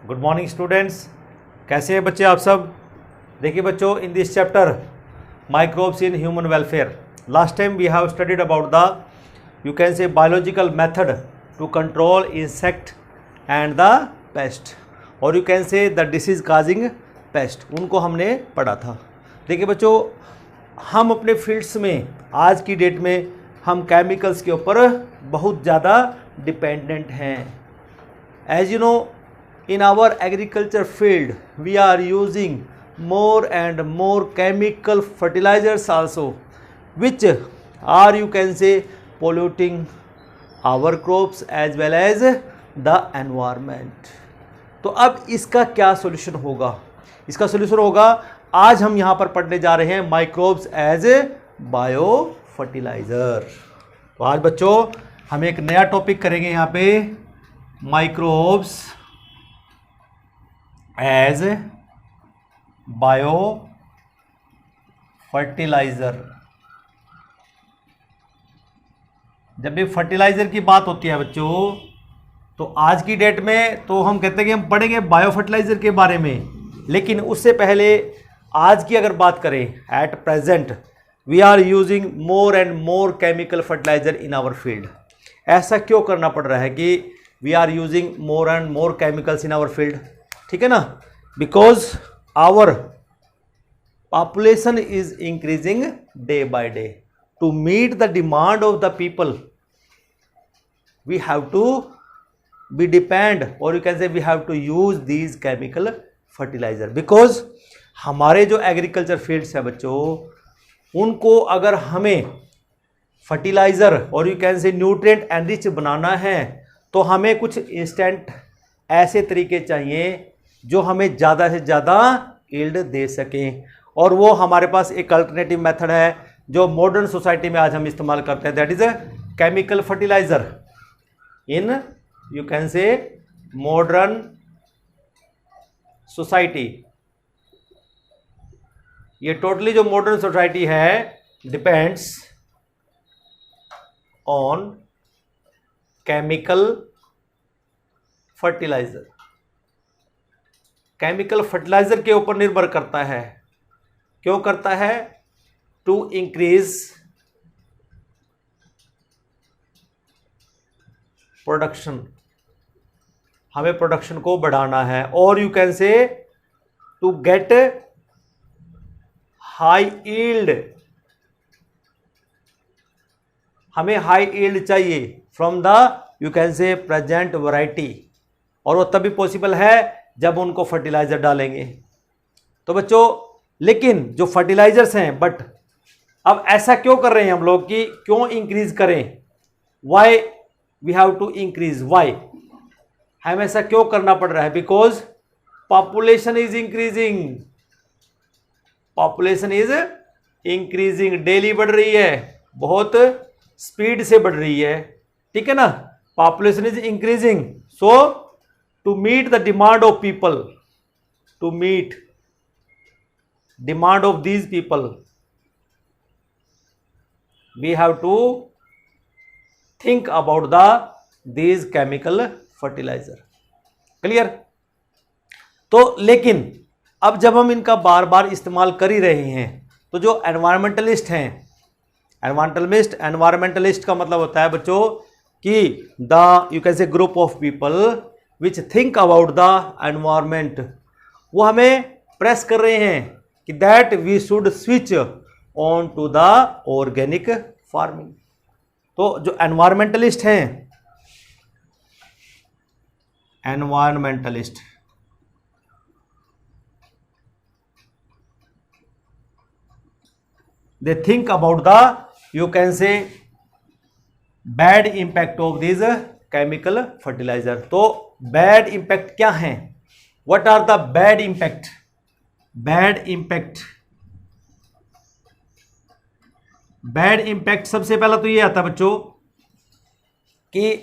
Good morning students, कैसे हैं बच्चे आप सब। देखिए बच्चों, in this chapter microbes in human welfare, last time we have studied about the you can say biological method to control insect and the pest, और you can say the disease causing pest, उनको हमने पढ़ा था। देखिए बच्चों, हम अपने fields में आज की डेट में हम केमिकल्स के ऊपर बहुत ज़्यादा डिपेंडेंट हैं। As you know, in our agriculture field we are using more and more chemical fertilizers also, which are you can say polluting our crops as well as the environment। तो अब इसका क्या solution होगा? इसका solution होगा, आज हम यहाँ पर पढ़ने जा रहे हैं microbes as a bio fertiliser. तो आज बच्चों हम एक नया टॉपिक करेंगे यहाँ पे, माइक्रोब्स एज बायो फर्टिलाइजर। जब भी फर्टिलाइजर की बात होती है बच्चों, तो आज की डेट में तो हम कहते हैं कि हम पढ़ेंगे बायो फर्टिलाइजर के बारे में, लेकिन उससे पहले आज की अगर बात करें, at present we are using more and more chemical fertiliser in our field. ऐसा क्यों करना पड़ रहा है कि we are using more and more chemicals in our field? ठीक है ना, because our population is increasing day by day. To meet the demand of the people we have to be depend, और you can say we have to use these chemical fertiliser, because हमारे जो agriculture fields है बच्चों, उनको अगर हमें fertiliser और you can say nutrient enrich बनाना है, तो हमें कुछ इंस्टेंट ऐसे तरीके चाहिए जो हमें ज़्यादा से ज़्यादा यील्ड दे सकें, और वो हमारे पास एक अल्टरनेटिव मेथड है जो मॉडर्न सोसाइटी में आज हम इस्तेमाल करते हैं, that is chemical fertiliser in you can say modern society. ये टोटली जो मॉडर्न सोसाइटी है depends on chemical fertiliser. Chemical fertiliser के ऊपर निर्भर करता है। क्यों करता है? टू इंक्रीज प्रोडक्शन, हमें प्रोडक्शन को बढ़ाना है, और you can say to get high yield, हमें हाई यील्ड चाहिए from the you can say present variety, और वो तभी पॉसिबल है जब उनको फर्टिलाइजर डालेंगे। तो बच्चों, लेकिन जो फर्टिलाइजर्स हैं, बट अब ऐसा क्यों कर रहे हैं हम लोग कि क्यों इंक्रीज करें? Why we have to increase, why हमें ऐसा क्यों करना पड़ रहा है? Because population is increasing, population is increasing, daily बढ़ रही है, बहुत स्पीड से बढ़ रही है, ठीक है ना। Population is increasing, so to meet the demand of people, to meet demand of these people, we have to think about these chemical fertilizer। clear? तो लेकिन अब जब हम इनका बार बार इस्तेमाल कर ही रहे हैं, तो जो एनवायरमेंटलिस्ट हैं, एनवायरमेंटलिस्ट का मतलब होता है बच्चों कि the you can say group of people which think about the environment, वो हमें प्रेस कर रहे हैं कि that we should switch on to the organic farming. तो जो एनवायरमेंटलिस्ट हैं, environmentalist they think about the you can say bad impact of this chemical fertiliser. तो बैड इंपैक्ट क्या है? What are the bad impact? Bad impact, bad impact सबसे पहला तो ये आता है बच्चों कि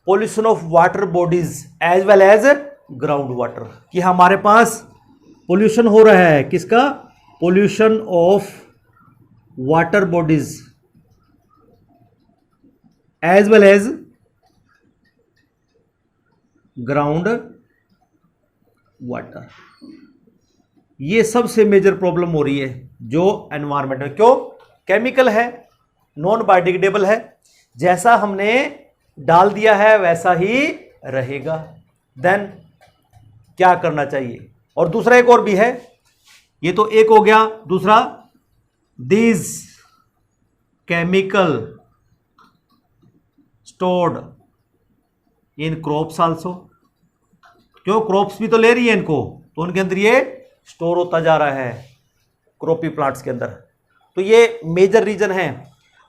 pollution of water bodies as well as ground water, कि हमारे पास पोल्यूशन हो रहा है, किसका? Pollution of water bodies as well as ground water. ये सबसे मेजर प्रॉब्लम हो रही है जो एनवायरमेंट में। क्यों? केमिकल है, नॉन बायोडिग्रेडेबल है, जैसा हमने डाल दिया है वैसा ही रहेगा। देन क्या करना चाहिए? और दूसरा एक और भी है, ये तो एक हो गया। दूसरा, these chemical stored in crops also. क्यों? क्रॉप्स भी तो ले रही है इनको, तो उनके अंदर ये स्टोर होता जा रहा है, क्रॉपी प्लांट्स के अंदर। तो ये मेजर रीजन है।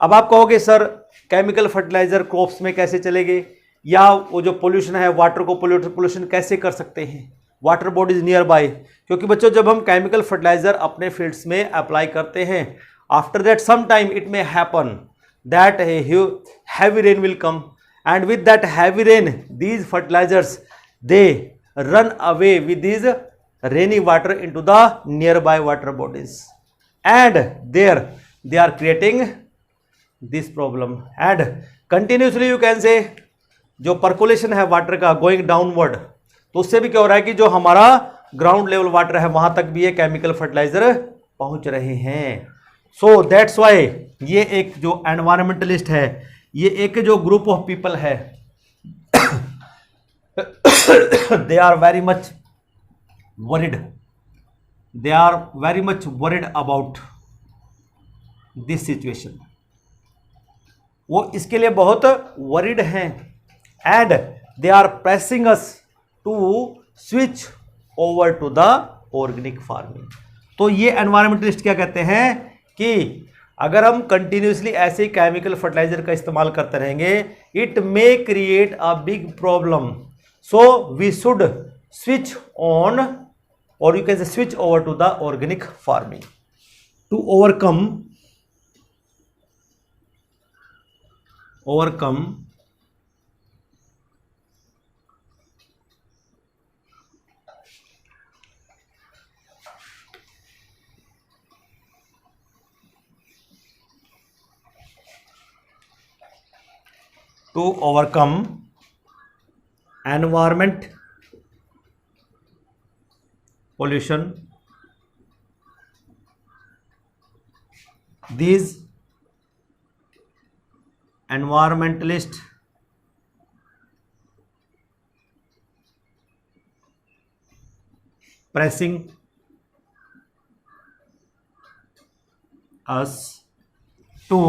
अब आप कहोगे सर केमिकल फर्टिलाइजर क्रॉप्स में कैसे चलेंगे, या वो जो पोल्यूशन है वाटर को पोल्यूशन कैसे कर सकते हैं, वाटर बॉडीज नियर बाय। क्योंकि बच्चों जब हम केमिकल फर्टिलाइजर अपने फील्ड्स में अप्लाई करते हैं, after that some time it may happen that heavy rain will come, and with that heavy rain these fertilizers they run away with these rainy water into the nearby water bodies, and there they are creating this problem, and continuously you can say जो percolation है water का going downward, तो उससे भी क्या हो रहा है कि जो हमारा ग्राउंड लेवल वाटर है वहां तक भी ये केमिकल फर्टिलाइजर पहुंच रहे हैं। सो दैट्स वाई ये एक जो एनवायरमेंटलिस्ट है, ये एक जो ग्रुप ऑफ पीपल है they are very much worried about this situation. वो इसके लिए बहुत वरिड हैं, and they are pressing us to switch over to the organic farming. तो ये एनवायरमेंटलिस्ट क्या कहते हैं कि अगर हम कंटिन्यूसली ऐसे केमिकल फर्टिलाइजर का इस्तेमाल करते रहेंगे, it may create a big problem, so we should switch on, और you can say switch over to the organic farming to overcome environment pollution. These environmentalists pressing us to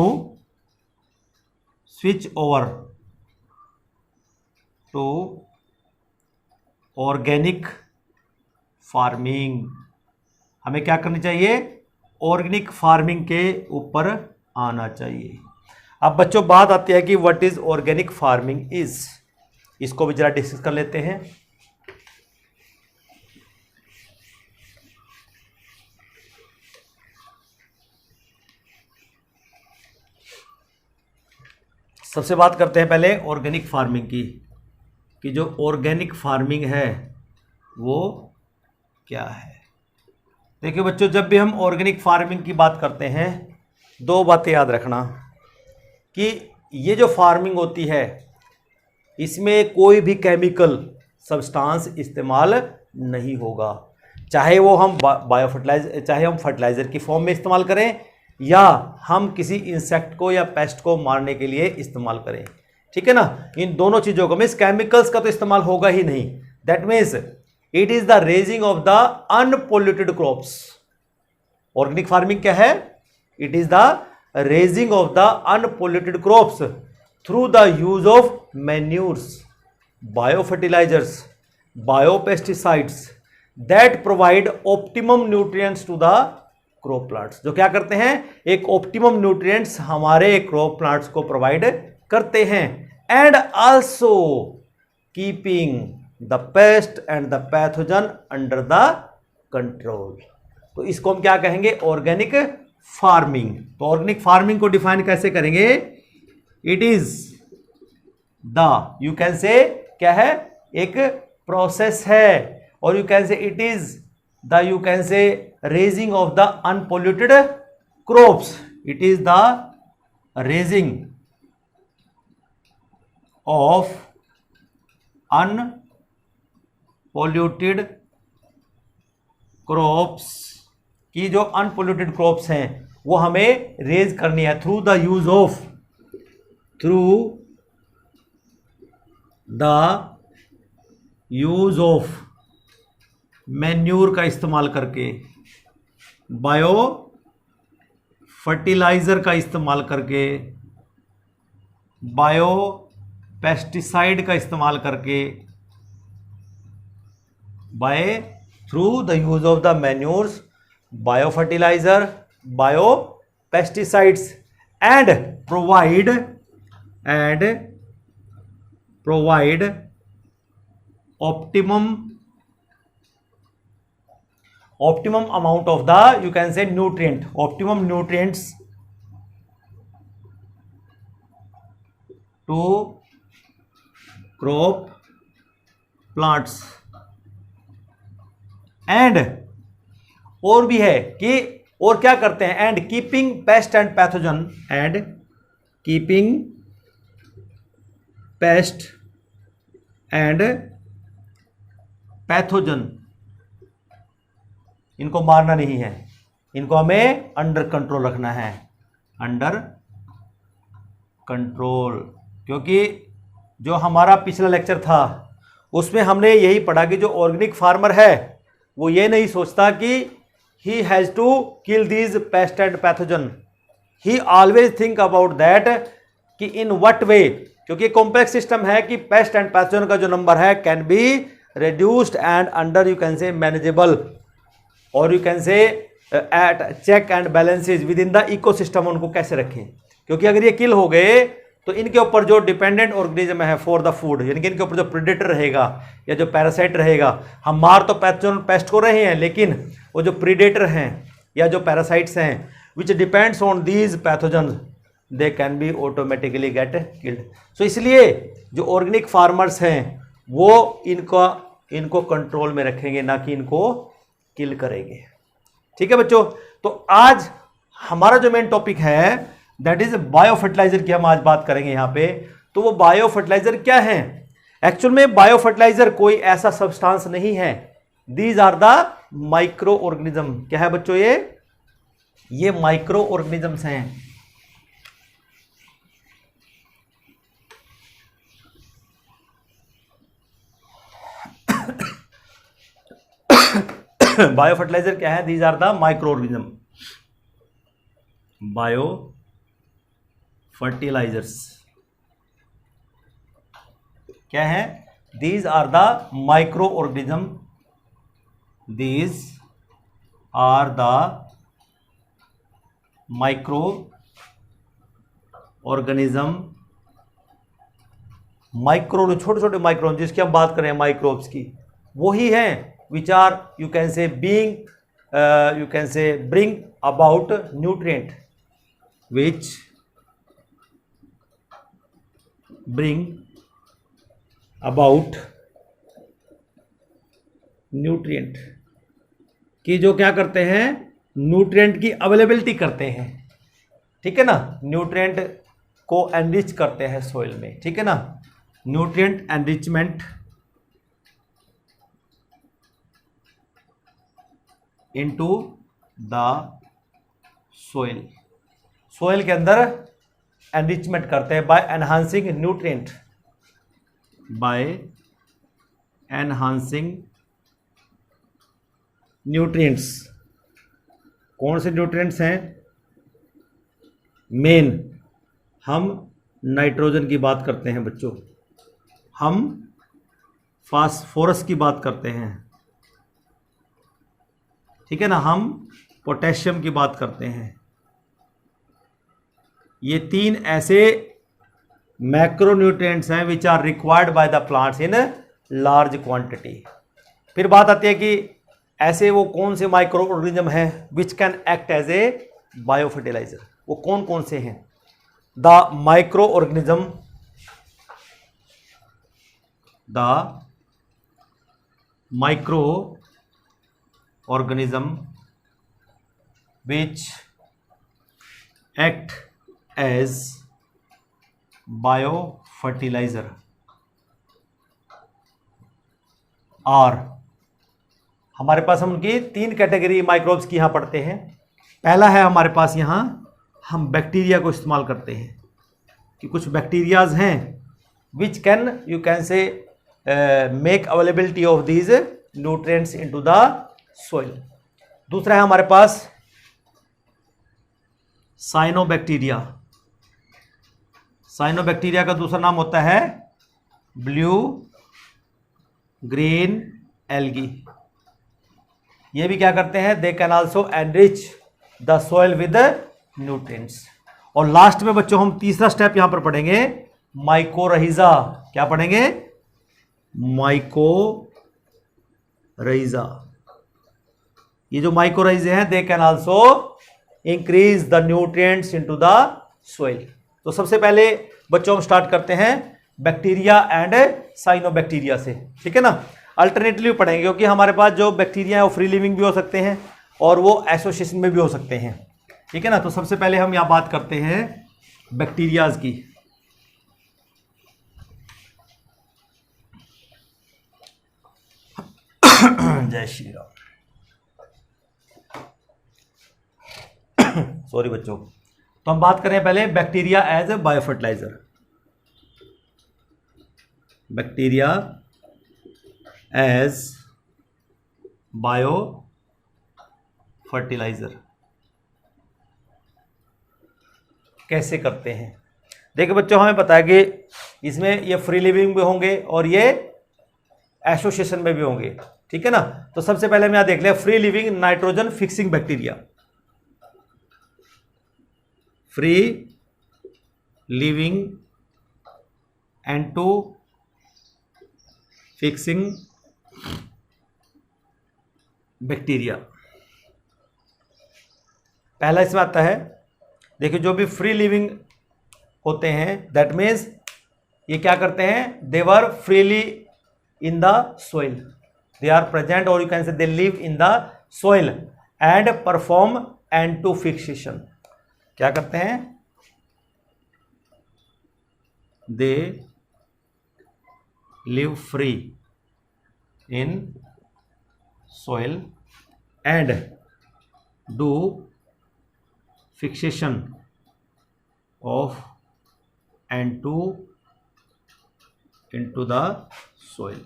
switch over to organic farming. हमें क्या करनी चाहिए? Organic farming के ऊपर आना चाहिए। अब बच्चों बात आती है कि what is organic farming is, इसको भी जरा डिस्कस कर लेते हैं। सबसे बात करते हैं पहले ऑर्गेनिक फार्मिंग की, कि जो ऑर्गेनिक फार्मिंग है वो क्या है। देखिए बच्चों, जब भी हम ऑर्गेनिक फार्मिंग की बात करते हैं, दो बातें याद रखना कि ये जो फार्मिंग होती है इसमें कोई भी केमिकल सब्सटेंस इस्तेमाल नहीं होगा, चाहे वो हम चाहे हम फर्टिलाइज़र की फॉर्म में इस्तेमाल करें या हम किसी इंसेक्ट को या पेस्ट को मारने के लिए इस्तेमाल करें। ठीक है ना, इन दोनों चीज़ों को मीन्स केमिकल्स का तो इस्तेमाल होगा ही नहीं। That means it is the raising of the unpolluted crops. Organic farming क्या है? It is the raising of the unpolluted crops through the use of manures, biofertilisers, biopesticides that provide optimum nutrients to the crop plants. जो क्या करते हैं? एक optimum nutrients हमारे crop plants को provide करते हैं, and also keeping the pest and the pathogen under the control. तो इसको हम क्या कहेंगे? Organic farming. तो ऑर्गेनिक फार्मिंग को डिफाइन कैसे करेंगे? It is the, you can से क्या है? एक प्रोसेस है, और यू कैन से it is the, you can से raising of the unpolluted crops. It is the raising of unpolluted crops की जो अनपोल्यूटेड क्रॉप्स हैं वो हमें रेज करनी है through the use of manure का इस्तेमाल करके, बायो फर्टिलाइजर का इस्तेमाल करके, बायो पेस्टिसाइड का इस्तेमाल करके, by through the use of the manures, bio fertiliser, bio pesticides and provide optimum amount of the, you can say, optimum nutrients to crop plants. And और भी है कि और क्या करते हैं, and keeping paste and pathogen, इनको मारना नहीं है, इनको हमें अंडर कंट्रोल रखना है, अंडर कंट्रोल। क्योंकि जो हमारा पिछला लेक्चर था उसमें हमने यही पढ़ा कि जो ऑर्गेनिक फार्मर है वो ये नहीं सोचता कि he has to kill these pest and pathogen, he always think about that कि इन व्हाट वे, क्योंकि कॉम्प्लेक्स सिस्टम है कि पेस्ट एंड पैथोजन का जो नंबर है can be reduced and under, you can say, manageable, or you can say at check and balances within the ecosystem, उनको कैसे रखें। क्योंकि अगर ये किल हो गए तो इनके ऊपर जो डिपेंडेंट ऑर्गेनिज्म है फॉर द फूड, यानी कि इनके ऊपर जो प्रेडेटर रहेगा या जो पैरासाइट रहेगा, हम मार तो पैथोजन पेस्ट को रहे हैं, लेकिन वो जो प्रेडेटर हैं या जो पैरासाइट्स हैं which depends on these pathogen, they can be automatically get killed. So इसलिए जो ऑर्गेनिक फार्मर्स हैं वो इनको कंट्रोल में रखेंगे, ना कि इनको किल करेंगे। ठीक है बच्चों, तो आज हमारा जो मेन टॉपिक है दैट इज बायो फर्टिलाइजर की हम आज बात करेंगे यहाँ पे। तो वो बायो फर्टिलाइजर क्या है? एक्चुअल में बायो फर्टिलाइजर कोई ऐसा सब्सटेंस नहीं है, these are the micro organism. क्या है बच्चों? ये माइक्रो ऑर्गेनिजम्स हैं। बायो फर्टिलाइजर क्या है? These are the micro organism, bio fertilisers क्या है? These are the micro organism, these are the micro organism. Micro, छोटे छोटे माइक्रो जिसकी हम बात करें माइक्रोब्स की, वही हैं which are you can say bring about nutrient, which bring about nutrient, कि जो क्या करते हैं? न्यूट्रिएंट की अवेलेबिलिटी करते हैं। ठीक है ना, न्यूट्रिएंट को एनरिच करते हैं सोइल में। ठीक है ना, nutrient enrichment into the soil, soil के अंदर एनरिचमेंट करते हैं bye enhancing nutrient, bye enhancing nutrients. कौन से न्यूट्रिएंट्स हैं? मेन हम नाइट्रोजन की बात करते हैं बच्चों, हम फास्फोरस की बात करते हैं, ठीक है ना, हम पोटेशियम की बात करते हैं। ये तीन ऐसे मैक्रोन्यूट्रिएंट्स हैं which are required by the plants in large quantity. फिर बात आती है कि ऐसे वो कौन से माइक्रो ऑर्गेनिज्म हैं which can act as a bio fertiliser. वो कौन कौन से हैं? The micro organism, the micro organism which act as biofertilizer are हमारे पास हम उनकी 3 कैटेगरी माइक्रोब्स की यहाँ पढ़ते हैं। पहला है हमारे पास यहाँ हम बैक्टीरिया को इस्तेमाल करते हैं कि कुछ बैक्टीरियाज हैं विच कैन यू कैन से make availability of these nutrients into the soil. दूसरा है हमारे पास साइनोबैक्टीरिया। साइनोबैक्टीरिया का दूसरा नाम होता है ब्लू ग्रीन एल्गी। ये भी क्या करते हैं, they can also enrich the soil with nutrients. और लास्ट में बच्चों हम तीसरा स्टेप यहां पर पढ़ेंगे माइकोरहिजा। क्या पढ़ेंगे, माइकोरहिजा। ये जो माइकोरहिजे हैं they can also increase the nutrients into the soil. तो सबसे पहले बच्चों हम स्टार्ट करते हैं बैक्टीरिया एंड साइनोबैक्टीरिया से, ठीक है ना। अल्टरनेटिवली पढ़ेंगे क्योंकि हमारे पास जो बैक्टीरिया है वो फ्री लिविंग भी हो सकते हैं और वो एसोसिएशन में भी हो सकते हैं, ठीक है ना। तो सबसे पहले हम यहाँ बात करते हैं बैक्टीरियाज की। जय श्री राम। सॉरी बच्चों। तो हम बात करें पहले bacteria as a biofertiliser. Bacteria as bio fertiliser कैसे करते हैं। देखिए बच्चों, हमें पता है कि इसमें ये फ्री लिविंग भी होंगे और ये एसोसिएशन में भी होंगे, ठीक है ना। तो सबसे पहले हम यहां देख लें free living nitrogen fixing bacteria. Free living N2 fixing bacteria. पहला इसमें आता है, देखिए जो भी फ्री लिविंग होते हैं दैट मीन्स ये क्या करते हैं, they were freely in the soil, they are present और you can say they live in the soil and perform N2 fixation. क्या करते हैं, they live free in soil and do fixation of N2 into the soil।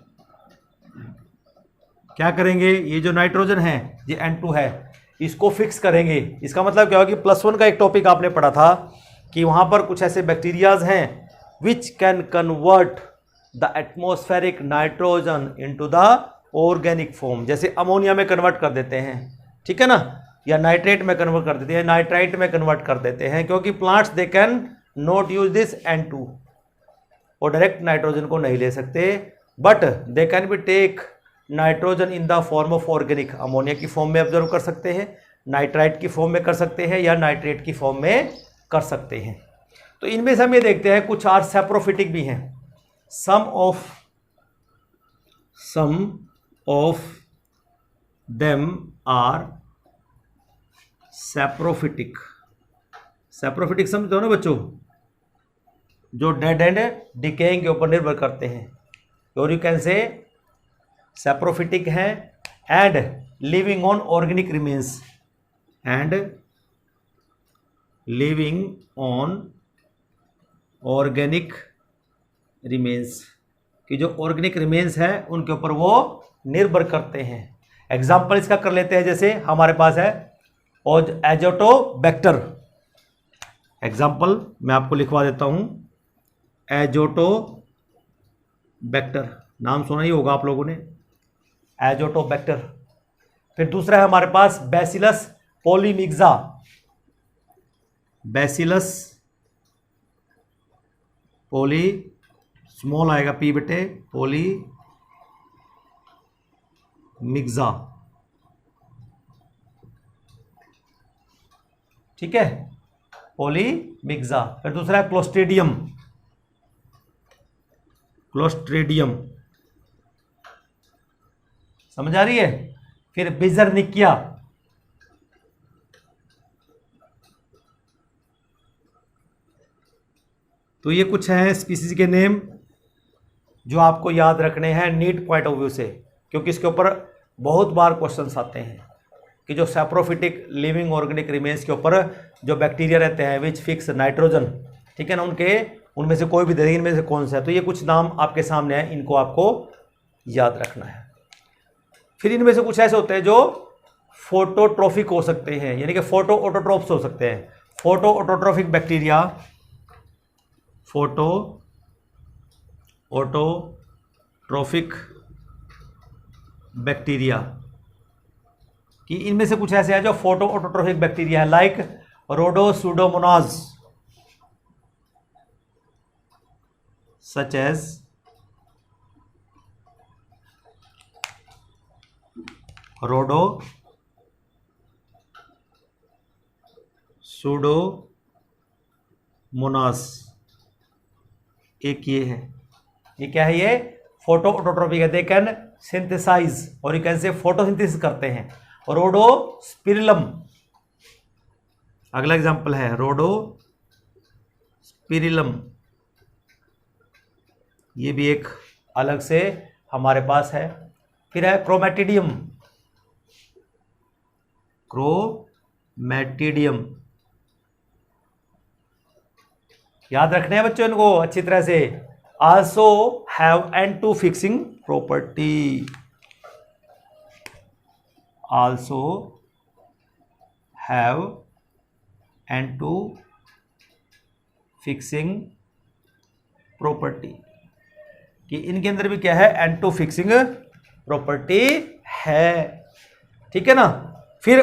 क्या करेंगे, ये जो nitrogen है ये N2 है इसको फिक्स करेंगे। इसका मतलब क्या होगा कि +1 का एक टॉपिक आपने पढ़ा था कि वहां पर कुछ ऐसे बैक्टीरियाज हैं which can convert the atmospheric nitrogen into the organic form. जैसे अमोनिया में कन्वर्ट कर देते हैं, ठीक है ना, या नाइट्रेट में कन्वर्ट कर देते हैं, नाइट्राइट में कन्वर्ट कर देते हैं, क्योंकि plants they can not use this N2 और डायरेक्ट नाइट्रोजन को नहीं ले सकते, but they can be take nitrogen in the form of organic. Ammonia की फॉर्म में ऑब्जर्व कर सकते हैं, नाइट्राइट की फॉर्म में कर सकते हैं या नाइट्रेट की फॉर्म में कर सकते हैं। तो इनमें से हम ये देखते हैं कुछ आर सैप्रोफिटिक भी हैं। Some of them are saprophytic. Saprophytic समझते हो ना बच्चों, जो डेड एंड डिकेइंग के ऊपर निर्भर करते हैं, और यू कैन से सैप्रोफिटिक है and living on organic remains, and living on organic remains कि जो ऑर्गेनिक रिमेन्स है उनके ऊपर वो निर्भर करते हैं। एग्जाम्पल इसका कर लेते हैं, जैसे हमारे पास है एजोटोबैक्टर। एग्जाम्पल मैं आपको लिखवा देता हूं, एजोटोबैक्टर नाम सुना ही होगा आप लोगों ने, एजोटोबैक्टर। फिर दूसरा है हमारे पास bacillus polymyxa. Bacillus poly, small आएगा पी बेटे, पॉलीमिक्सा, ठीक है, पॉलीमिक्सा। फिर दूसरा है क्लोस्ट्रीडियम। क्लोस्ट्रीडियम समझ आ रही है। फिर बिजरनिकिया, तो ये कुछ हैं स्पीसीज के नेम जो आपको याद रखने हैं नीट पॉइंट ऑफ व्यू से, क्योंकि इसके ऊपर बहुत बार क्वेश्चंस आते हैं कि जो सैप्रोफिटिक लिविंग ऑर्गेनिक रिमेन्स के ऊपर जो बैक्टीरिया रहते हैं विच फिक्स नाइट्रोजन, ठीक है ना, उनमें से कोई भी दे, इनमें से कौन सा है। तो ये कुछ नाम आपके सामने है, इनको आपको याद रखना है। फिर इनमें से कुछ ऐसे होते हैं जो फोटोट्रोफिक हो सकते हैं, यानी कि फोटो ऑटोट्रोफ्स हो सकते हैं। Photo autotrophic bacteria, photo autotrophic bacteria कि इनमें से कुछ ऐसे हैं जो फोटो ऑटोट्रोफिक बैक्टीरिया है, लाइक रोडोसुडोमोनाज, सच एज रोडोसुडोमोनास। एक ये है, ये क्या है, ये फोटो ऑटोट्रोफिक है, दे कैन सिंथेसाइज और यू कैन से फोटोसिंथेसिस करते हैं। रोडोस्पिरिलम अगला एग्जांपल है, रोडोस्पिरिलम, ये भी एक अलग से हमारे पास है। फिर है क्रोमेटिडियम, क्रोमेटिडियम, याद रखने हैं बच्चों इनको अच्छी तरह से। Also have N2 fixing property, also have N2 fixing property कि इनके अंदर भी क्या है, N2 फिक्सिंग प्रॉपर्टी है, ठीक है ना। फिर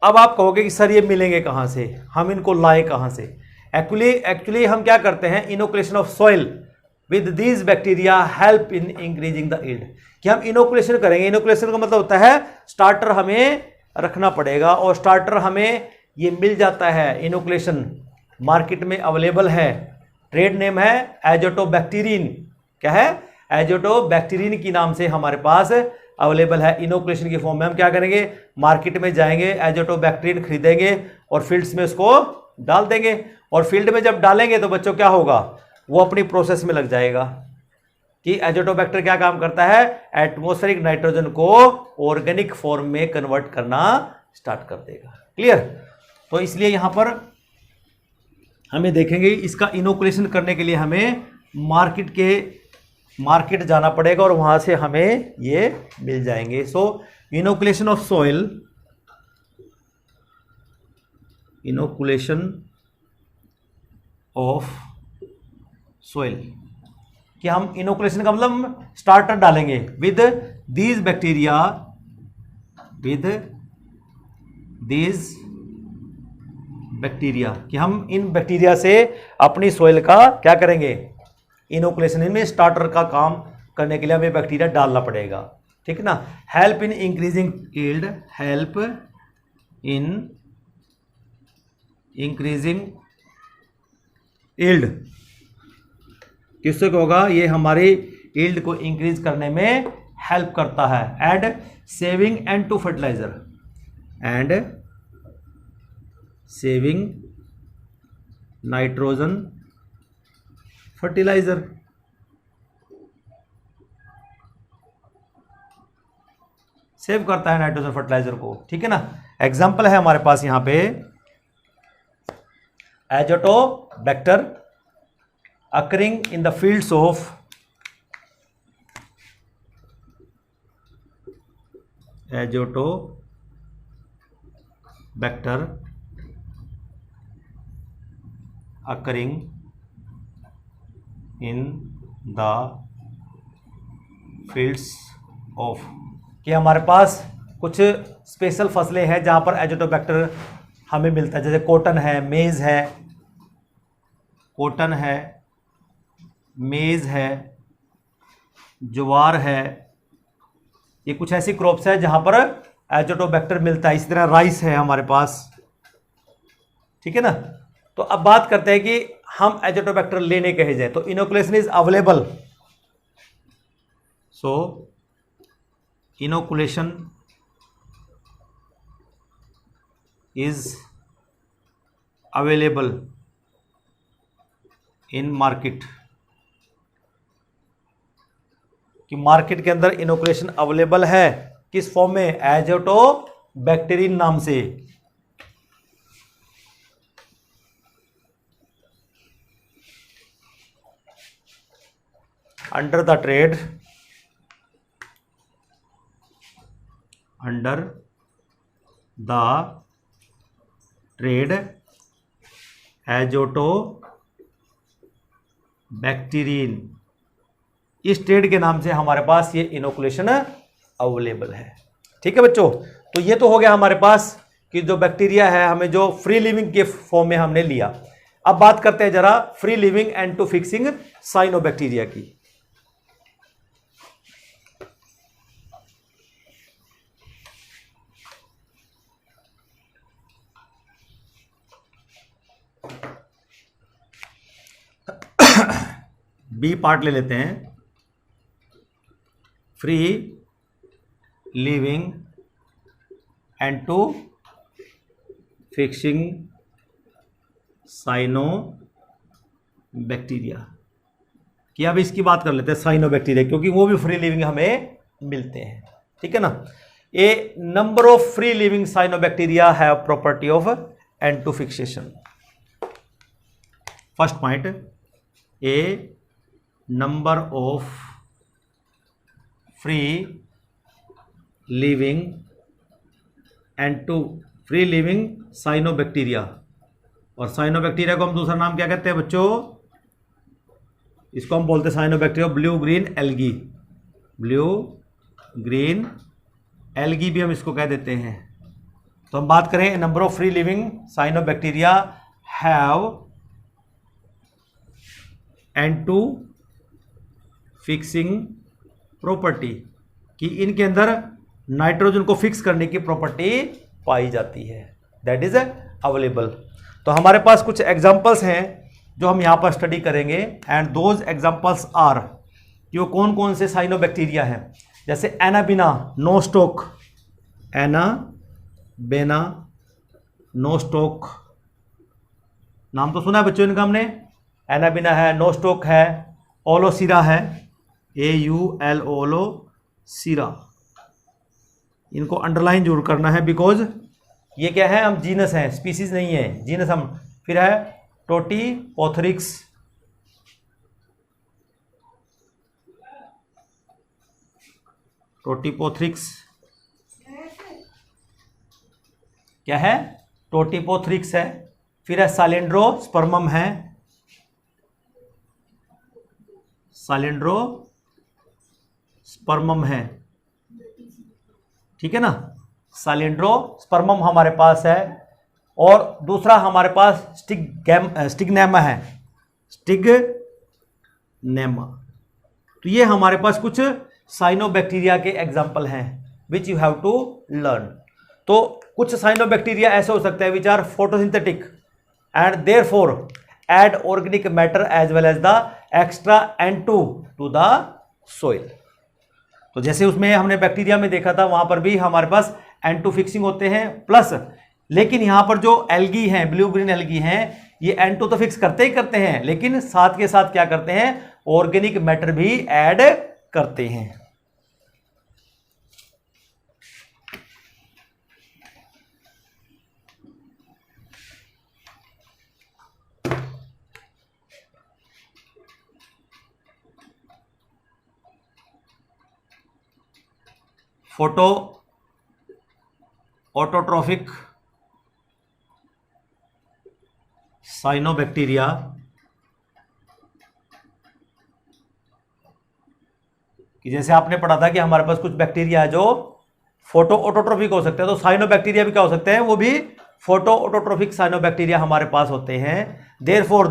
अब आप कहोगे कि सर ये मिलेंगे कहाँ से, हम इनको लाए कहाँ से। एक्चुअली हम क्या करते हैं, inoculation of soil with these bacteria help in increasing the yield, कि हम इनोकुलेशन करेंगे। इनोकुलेशन का मतलब होता है स्टार्टर हमें रखना पड़ेगा, और स्टार्टर हमें ये मिल जाता है, इनोकुलेशन मार्केट में अवेलेबल है। ट्रेड नेम है एजोटोबैक्टीरिन, क्या है, एजोटोबैक्टीरिन की नाम से हमारे पास अवेलेबल है। इनोकुलेशन की फॉर्म में हम क्या करेंगे, मार्केट में जाएंगे, एजोटोबैक्टीरिन खरीदेंगे और फील्ड्स में उसको डाल देंगे। और फील्ड में जब डालेंगे तो बच्चों क्या होगा, वो अपनी प्रोसेस में लग जाएगा कि एजोटोबैक्टर क्या काम करता है, एटमॉस्फेरिक नाइट्रोजन को ऑर्गेनिक फॉर्म में कन्वर्ट करना स्टार्ट कर देगा। क्लियर। तो इसलिए यहां पर हमें देखेंगे इसका इनोकुलेशन करने के लिए हमें मार्केट जाना पड़ेगा और वहां से हमें ये मिल जाएंगे। So inoculation of soil, inoculation of soil कि हम इनोकुलेशन का मतलब हम स्टार्टर डालेंगे with these bacteria, with these bacteria कि हम इन बैक्टीरिया से अपनी सॉइल का क्या करेंगे, इनोकुलेशन, इनमें स्टार्टर का काम करने के लिए हमें बैक्टीरिया डालना पड़ेगा, ठीक है ना। Help in increasing yield, help in increasing yield किससे होगा, ये हमारी यील्ड को इंक्रीज करने में हेल्प करता है। And saving N2 fertiliser, and saving nitrogen fertiliser, save करता है नाइट्रोजन फर्टिलाइजर को, ठीक है ना। एग्जांपल है हमारे पास यहां पे Azotobacter occurring in the fields of Azotobacter occurring in the fields of कि हमारे पास कुछ स्पेशल फसलें हैं जहां पर एजोटोबैक्टर हमें मिलता है, जैसे कॉटन है, मेज है, कॉटन है, मेज है, ज्वार है, ये कुछ ऐसी क्रॉप्स है जहां पर एजोटोबैक्टर मिलता है। इसी तरह राइस है हमारे पास, ठीक है ना। तो अब बात करते हैं कि हम एजोटोबैक्टर लेने कहे जाए तो inoculation is available, so inoculation is available in market, कि मार्केट के अंदर इनोकुलेशन अवेलेबल है किस फॉर्म में? एजोटो बैक्टीरियन नाम से। Under the trade, under the trade azotobacterin, इस ट्रेड के नाम से हमारे पास ये इनोकुलेशन अवेलेबल है। ठीक है बच्चों, तो ये तो हो गया हमारे पास कि जो बैक्टीरिया है हमें जो फ्री लिविंग के फॉर्म में हमने लिया। अब बात करते हैं जरा free living N two fixing cyanobacteria की। बी पार्ट ले लेते हैं, free living N two fixing cyanobacteria कि अब इसकी बात कर लेते हैं साइनोबैक्टीरिया, क्योंकि वो भी फ्री लिविंग हमें मिलते हैं। ठीक है ना। A number of free living cyanobacteria have property of N two fixation. First point, a number of free living and to free living cyanobacteria, और साइनोबैक्टीरिया को हम दूसरा नाम क्या कहते हैं बच्चों? इसको हम बोलते हैं cyanobacteria blue green algae, blue green algae भी हम इसको कह देते हैं। तो हम बात करें number of free living cyanobacteria have N two fixing property, कि इनके अंदर नाइट्रोजन को फिक्स करने की प्रॉपर्टी पाई जाती है, दैट इज अवेलेबल। तो हमारे पास कुछ एग्जांपल्स हैं जो हम यहाँ पर स्टडी करेंगे, एंड दोज एग्जांपल्स आर कि वो कौन कौन से साइनोबैक्टीरिया हैं। जैसे एनाबिना नोस्टोक, एनाबेना नोस्टोक, नाम तो सुना है बच्चों इनका हमने। एनाबिना है, नोस्टोक है, ओलोसीरा है, AULOसीरा, इनको अंडरलाइन जरूर करना है बिकॉज ये क्या है, हम जीनस हैं, स्पीसीज नहीं है, जीनस हम। फिर है टोटीपोथरिक्स, टोटीपोथरिक्स क्या है? टोटीपोथरिक्स है। फिर है साइलेंड्रोस्पर्मम है, साइलेंड्रोस्पर्मम है। ठीक है ना, साइलेंड्रोस्पर्मम हमारे पास है। और दूसरा हमारे पास स्टिग्नेमा है, स्टिग्नेमा। तो ये हमारे पास कुछ साइनोबैक्टीरिया के एग्जाम्पल हैं which you have to learn. तो कुछ साइनोबैक्टीरिया ऐसे हो सकते हैं which are photosynthetic and therefore add organic matter as well as the extra N2 to the soil. तो जैसे उसमें हमने बैक्टीरिया में देखा था, वहां पर भी हमारे पास N2 फिक्सिंग होते हैं प्लस, लेकिन यहां पर जो एल्गी हैं, ब्लू ग्रीन एल्गी हैं, ये N2 तो फिक्स करते ही करते हैं, लेकिन साथ के साथ क्या करते हैं, ऑर्गेनिक मैटर भी ऐड करते हैं। फोटो ऑटोट्रॉफिक साइनोबैक्टीरिया, कि जैसे आपने पढ़ा था कि हमारे पास कुछ बैक्टीरिया है जो फोटो ऑटोट्रॉफिक हो सकते हैं, तो साइनोबैक्टीरिया भी क्या हो सकते हैं, वो भी फोटो ऑटोट्रॉफिक साइनोबैक्टीरिया हमारे पास होते हैं। Therefore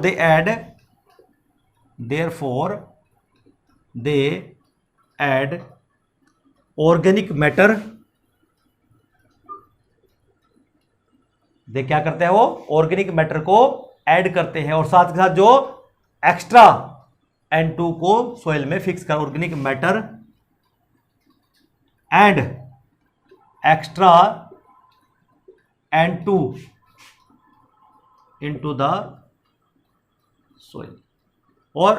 they add organic matter, they क्या करते हैं, वो ऑर्गेनिक मैटर को ऐड करते हैं, और साथ के साथ जो एक्स्ट्रा N2 को सोइल में फिक्स कर, organic matter and extra N2 into the soil, और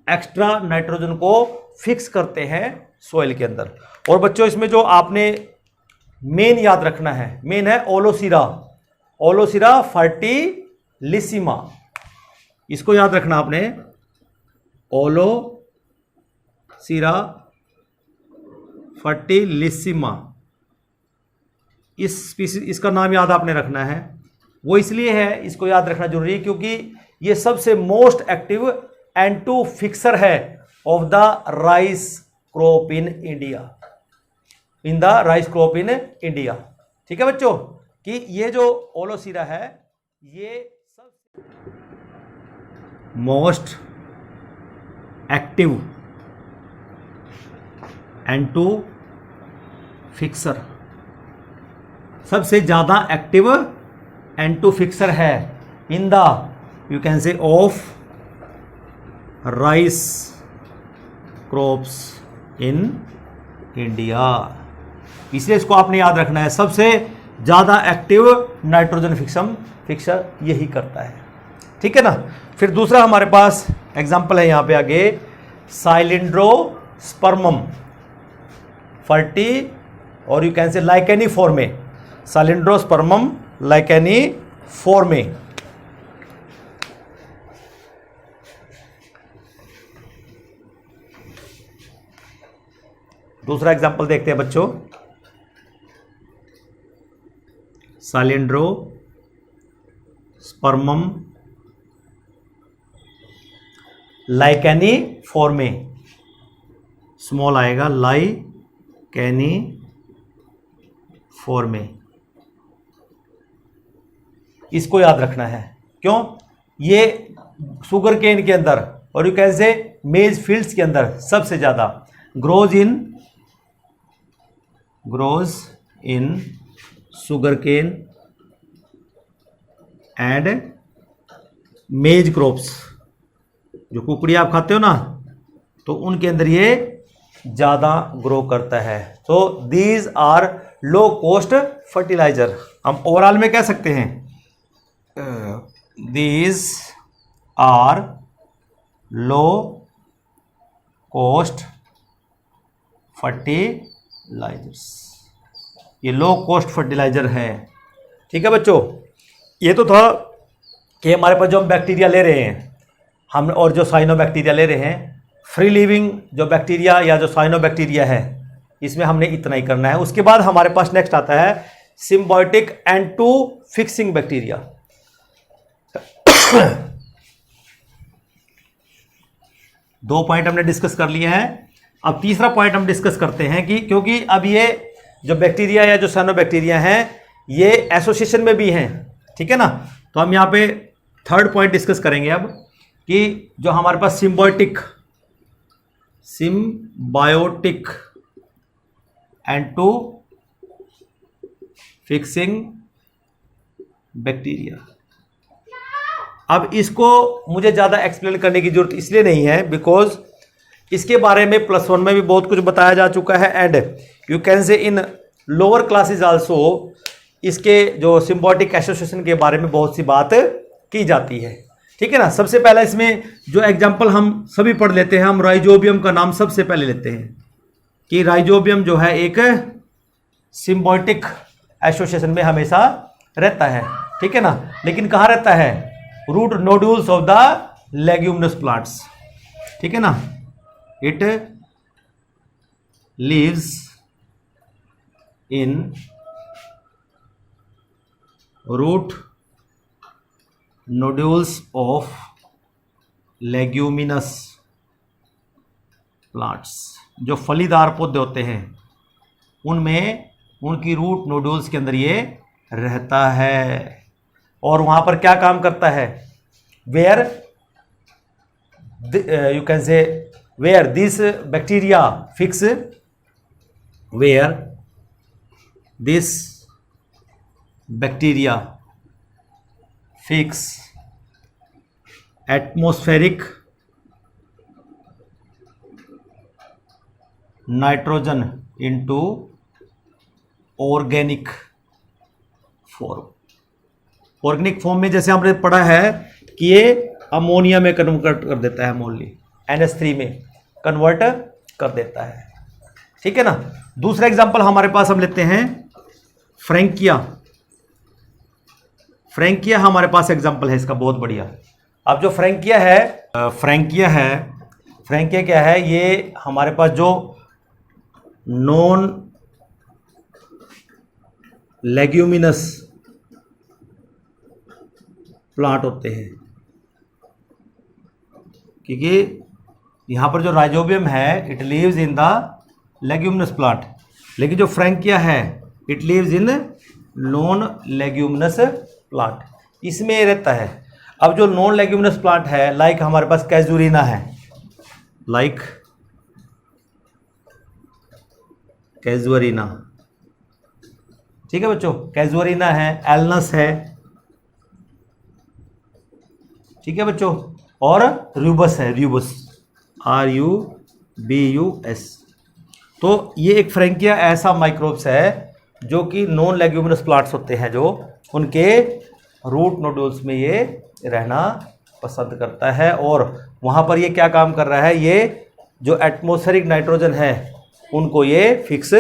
एक्स्ट्रा नाइट्रोजन को फिक्स करते हैं सोइल के अंदर। और बच्चों इसमें जो आपने मेन याद रखना है, मेन है ओलोसिरा, ओलोसिरा फर्टिलिसिमा, इसको याद रखना आपने, ओलोसिरा फर्टिलिसिमा, इस स्पीसीज, इसका नाम याद आपने रखना है। वो इसलिए है, इसको याद रखना जरूरी है क्योंकि ये सबसे मोस्ट एक्टिव एंटू फिक्सर है of the rice crop in India, in the rice crop in India. ठीक है बच्चों, कि ये जो ओलोसिरा है ये सब मोस्ट एक्टिव एंटू फिक्सर, सबसे ज्यादा एक्टिव एंटू फिक्सर है इन द, यू कैन से, of rice crops in India, इसलिए इसको आपने याद रखना है। सबसे ज्यादा एक्टिव नाइट्रोजन फिक्सर यही करता है। ठीक है ना। फिर दूसरा हमारे पास एग्जांपल है यहां पे आगे, साइलिंड्रोस्पर्मम फर्टी और यू कैन से लाइकेनिफोर्मे, साइलिंड्रोस्पर्मम लाइकेनिफोर्मे। दूसरा एग्जांपल देखते हैं बच्चों, साइलिंड्रोस्पर्मम लाइकेनिफोर्मे, स्मॉल आएगा, लाइकेनिफोर्मे, इसको याद रखना है। क्यों? ये शुगर केन के अंदर और यू कैन से मेज फील्ड्स के अंदर सबसे ज्यादा grows in sugar cane and maize crops, जो कुकड़ी आप खाते हो ना, तो उनके अंदर ये ज्यादा ग्रो करता है। तो these are low cost fertiliser, हम ओवरऑल में कह सकते हैं these are low cost fertilisers, ये लो कॉस्ट फर्टिलाइजर है। ठीक है बच्चों, ये तो था कि हमारे पास जो हम बैक्टीरिया ले रहे हैं हम, और जो साइनो बैक्टीरिया ले रहे हैं, फ्री लिविंग जो बैक्टीरिया या जो साइनो बैक्टीरिया है, इसमें हमने इतना ही करना है। उसके बाद हमारे पास नेक्स्ट आता है सिम्बायोटिक एंटू फिक्सिंग बैक्टीरिया। दो पॉइंट हमने डिस्कस कर लिए हैं। अब तीसरा पॉइंट हम डिस्कस करते हैं कि क्योंकि अब ये जो बैक्टीरिया या जो साइनो बैक्टीरिया हैं ये एसोसिएशन में भी हैं। ठीक है ना। तो हम यहाँ पे थर्ड पॉइंट डिस्कस करेंगे अब कि जो हमारे पास सिम्बायोटिक एंटू फिक्सिंग बैक्टीरिया। अब इसको मुझे ज़्यादा एक्सप्लेन करने की जरूरत इसलिए नहीं है बिकॉज इसके बारे में +1 में भी बहुत कुछ बताया जा चुका है एंड यू कैन से इन लोअर क्लासेस आल्सो इसके जो सिम्बायोटिक एसोसिएशन के बारे में बहुत सी बात की जाती है। ठीक है ना। सबसे पहला इसमें जो एग्जांपल हम सभी पढ़ लेते हैं, हम राइजोबियम का नाम सबसे पहले लेते हैं कि राइजोबियम जो है एक सिम्बायोटिक एसोसिएशन में हमेशा रहता है। ठीक है ना। लेकिन कहाँ रहता है? Root nodules of the leguminous plants. ठीक है ना। It lives in root nodules of leguminous plants। जो फलीदार पौधे होते हैं उनमें उनकी रूट नोड्यूल्स के अंदर ये रहता है और वहां पर क्या काम करता है? Where you can say where this bacteria fix, where this bacteria fix atmospheric nitrogen into organic form। Organic form में जैसे हमने पढ़ा है कि ये अमोनिया में कन्वर्ट कर देता है, अमोनिया NH3 में कन्वर्ट कर देता है। ठीक है ना। दूसरा एग्जांपल हमारे पास हम लेते हैं फ्रैंकिया, फ्रैंकिया हमारे पास एग्जाम्पल है इसका बहुत बढ़िया। अब जो फ्रैंकिया है, फ्रैंकिया क्या है, ये हमारे पास जो नॉन लेग्यूमिनस प्लांट होते हैं, क्योंकि यहां पर जो राइजोबियम है it leaves in the leguminous plant, लेकिन जो फ्रैंकिया है it leaves in non leguminous plant, इसमें ये रहता है। अब जो नॉन लेग्यूमिनस प्लांट है, लाइक हमारे पास कैजुरीना है, लाइक कैजुअरीना, ठीक है बच्चों, कैजुअरीना है, एलनस है, ठीक है बच्चों, और रूबस है, रूबस, RUBUS। तो ये एक फ्रैंकिया ऐसा माइक्रोब्स है जो कि नॉन लेग्यूमिनस प्लांट्स होते हैं, जो उनके रूट नोड्यूल्स में ये रहना पसंद करता है, और वहाँ पर ये क्या काम कर रहा है, ये जो एटमॉस्फेरिक नाइट्रोजन है उनको ये फिक्स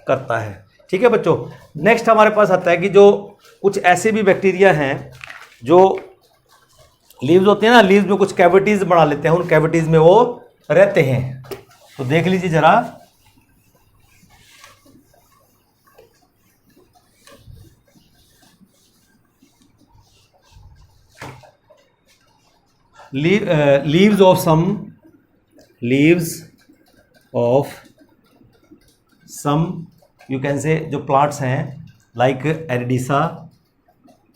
करता है, ठीक है बच्चों। नेक्स्ट हमारे पास आता है कि जो कुछ ऐसे भी बैक्टीरिया हैं जो लीव्स होते हैं ना, लीव्स में कुछ कैविटीज बना लेते हैं, उन कैविटीज में वो रहते हैं। तो देख लीजिए जरा, leaves of some you can say जो plants हैं like एरिडिसा,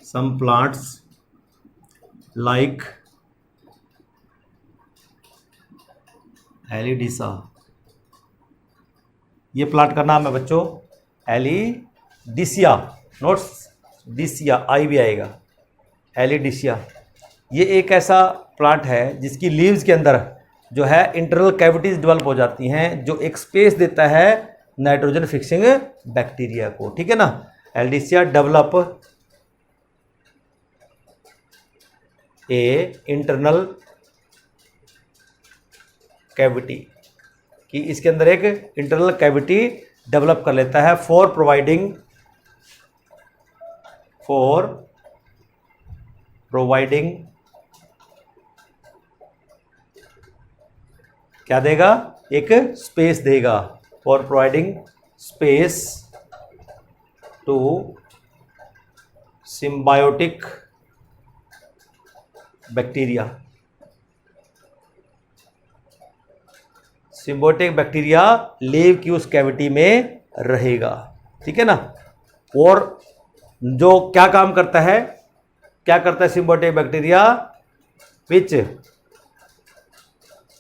some plants like एलिडिसा, ये प्लांट का नाम है बच्चों एलिडिसिया, नोट्स डिसिया, आई भी आएगा, एलिडिसिया। ये एक ऐसा प्लांट है जिसकी लीव्स के अंदर जो है इंटरनल कैविटीज डेवलप हो जाती हैं, जो एक स्पेस देता है नाइट्रोजन फिक्सिंग बैक्टीरिया को, ठीक है ना। एलिडिसिया डेवलप ए इंटरनल कैविटी, कि इसके अंदर एक इंटरनल कैविटी डेवलप कर लेता है फॉर प्रोवाइडिंग क्या देगा, एक स्पेस देगा, for providing space to symbiotic bacteria, symbiotic bacteria live की उस कैविटी में रहेगा, ठीक है ना। और जो क्या काम करता है, क्या करता है symbiotic bacteria, which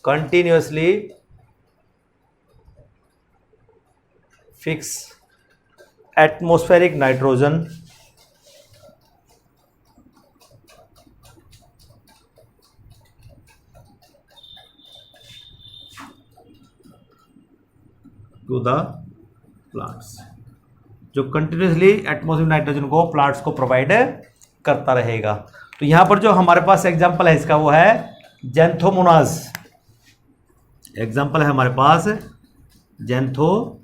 continuously fix atmospheric nitrogen to the plants, जो कंटिन्यूसली एटमॉस्फेरिक नाइट्रोजन को प्लांट्स को प्रोवाइड करता रहेगा। तो यहां पर जो हमारे पास एग्जांपल है इसका वो है जैंथोमोनाज, एग्जांपल है हमारे पास जैंथोमोनाज,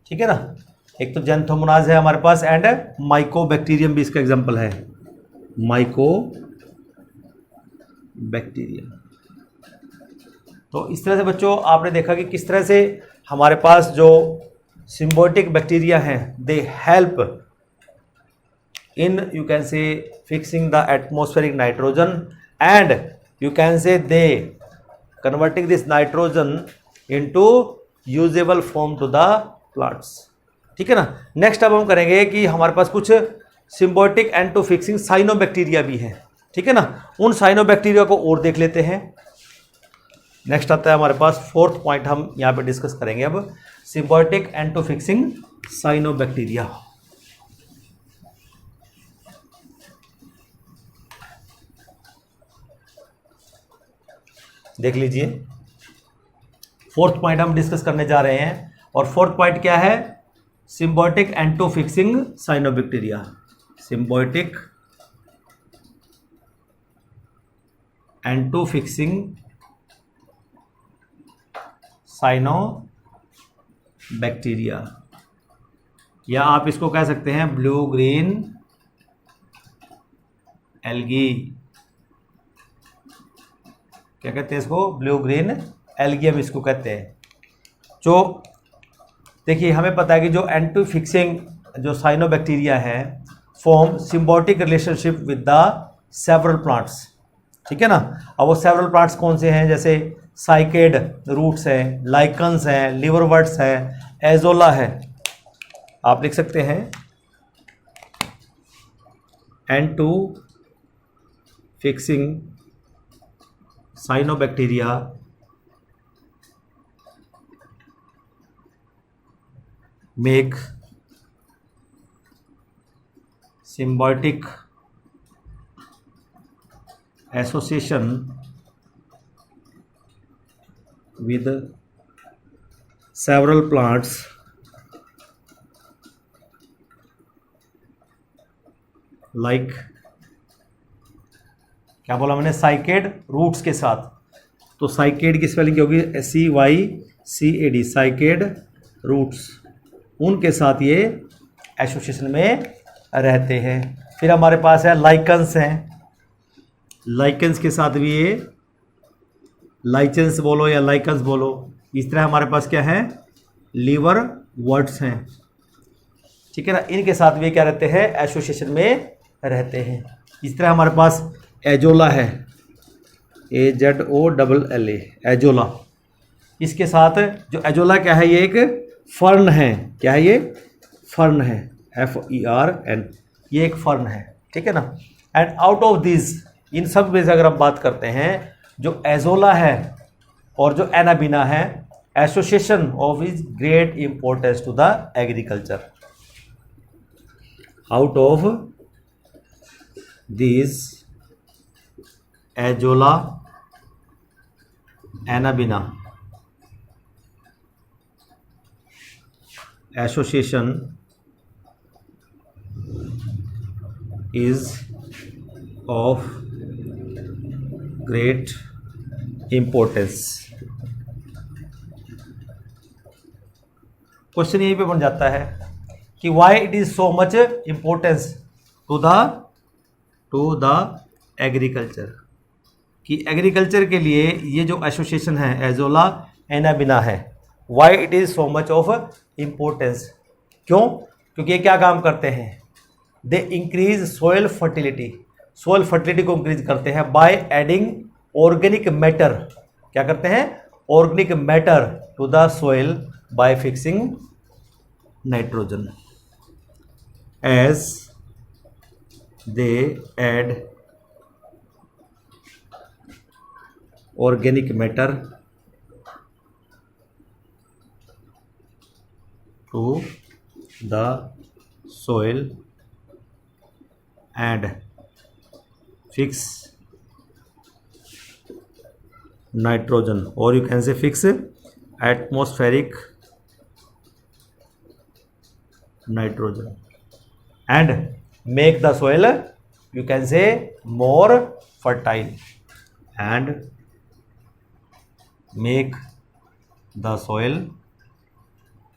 ठीक है ना। एक तो जैंथोमोनाज है हमारे पास, एंड माइकोबैक्टीरियम भी इसका एग्जांपल है, माइकोबैक्टीरियम। तो इस तरह से बच्चों आपने देखा कि किस तरह से हमारे पास जो सिम्बायोटिक बैक्टीरिया हैं they help in you can से fixing the atmospheric nitrogen, and you can say they converting this nitrogen into usable form to the plants, ठीक है ना। नेक्स्ट अब हम करेंगे कि हमारे पास कुछ सिम्बायोटिक एंटो फिक्सिंग साइनोबैक्टीरिया भी हैं, ठीक है ना। उन साइनोबैक्टीरिया को और देख लेते हैं। नेक्स्ट आता है हमारे पास फोर्थ पॉइंट, हम यहाँ पे डिस्कस करेंगे अब सिम्बायोटिक एंटो फिक्सिंग साइनोबैक्टीरिया। देख लीजिए, फोर्थ पॉइंट हम डिस्कस करने जा रहे हैं, और फोर्थ पॉइंट क्या है, symbiotic N two fixing cyanobacteria, symbiotic N two fixing cyanobacteria. Bacteria, या आप इसको कह सकते हैं ब्लू ग्रीन एल्गी। क्या कहते हैं इसको? ब्लू ग्रीन एल्गी हम इसको कहते हैं। जो देखिए हमें पता है कि जो एंटी फिक्सिंग जो साइनोबैक्टीरिया है form symbiotic relationship with the several plants, ठीक है ना। अब वो सेवरल प्लांट्स कौन से हैं? जैसे साइकेड रूट्स हैं, लाइकन्स हैं, लिवरवर्ट्स हैं, एजोला है। आप लिख सकते हैं N two fixing cyanobacteria make symbiotic association with several plants like, क्या बोला मैंने? साइकेड रूट्स के साथ। तो साइकेड की स्पेलिंग क्या होगी? CYCAD, साइकेड रूट्स, उनके साथ ये एसोसिएशन में रहते हैं। फिर हमारे पास है लाइकन्स हैं, लाइकन्स के साथ भी ये, लाइचेंस बोलो या लाइकन्स बोलो, इस तरह हमारे पास क्या है? लीवर वर्ड्स हैं, ठीक है ना। इनके साथ भी क्या रहते हैं? एसोसिएशन में रहते हैं। इस तरह हमारे पास एजोला है, AZOLLA, एजोला। इसके साथ जो एजोला क्या है? ये एक फर्न है। क्या है ये? फर्न है, FERN, ये एक फर्न है, ठीक है ना। एंड आउट ऑफ दिस, इन सब में से अगर हम बात करते हैं, जो एजोला है और जो एनाबिना है, association of is great importance to the agriculture. Out of this Azolla, Anabaena association is of great importance। Question यहीं पे बन जाता है कि why it is so much importance to the agriculture, कि एग्रीकल्चर के लिए ये जो एसोसिएशन है एजोला एनाबिना है, why it is so much of importance। क्यों? क्योंकि ये क्या काम करते हैं? They increase soil fertility, soil fertility को इंक्रीज करते हैं बाय एडिंग ऑर्गेनिक मैटर। क्या करते हैं? Organic matter to the soil by fixing nitrogen. As they add organic matter to the soil and fix nitrogen, or you can say fix atmospheric nitrogen, and make the soil, you can say, more fertile, and make the soil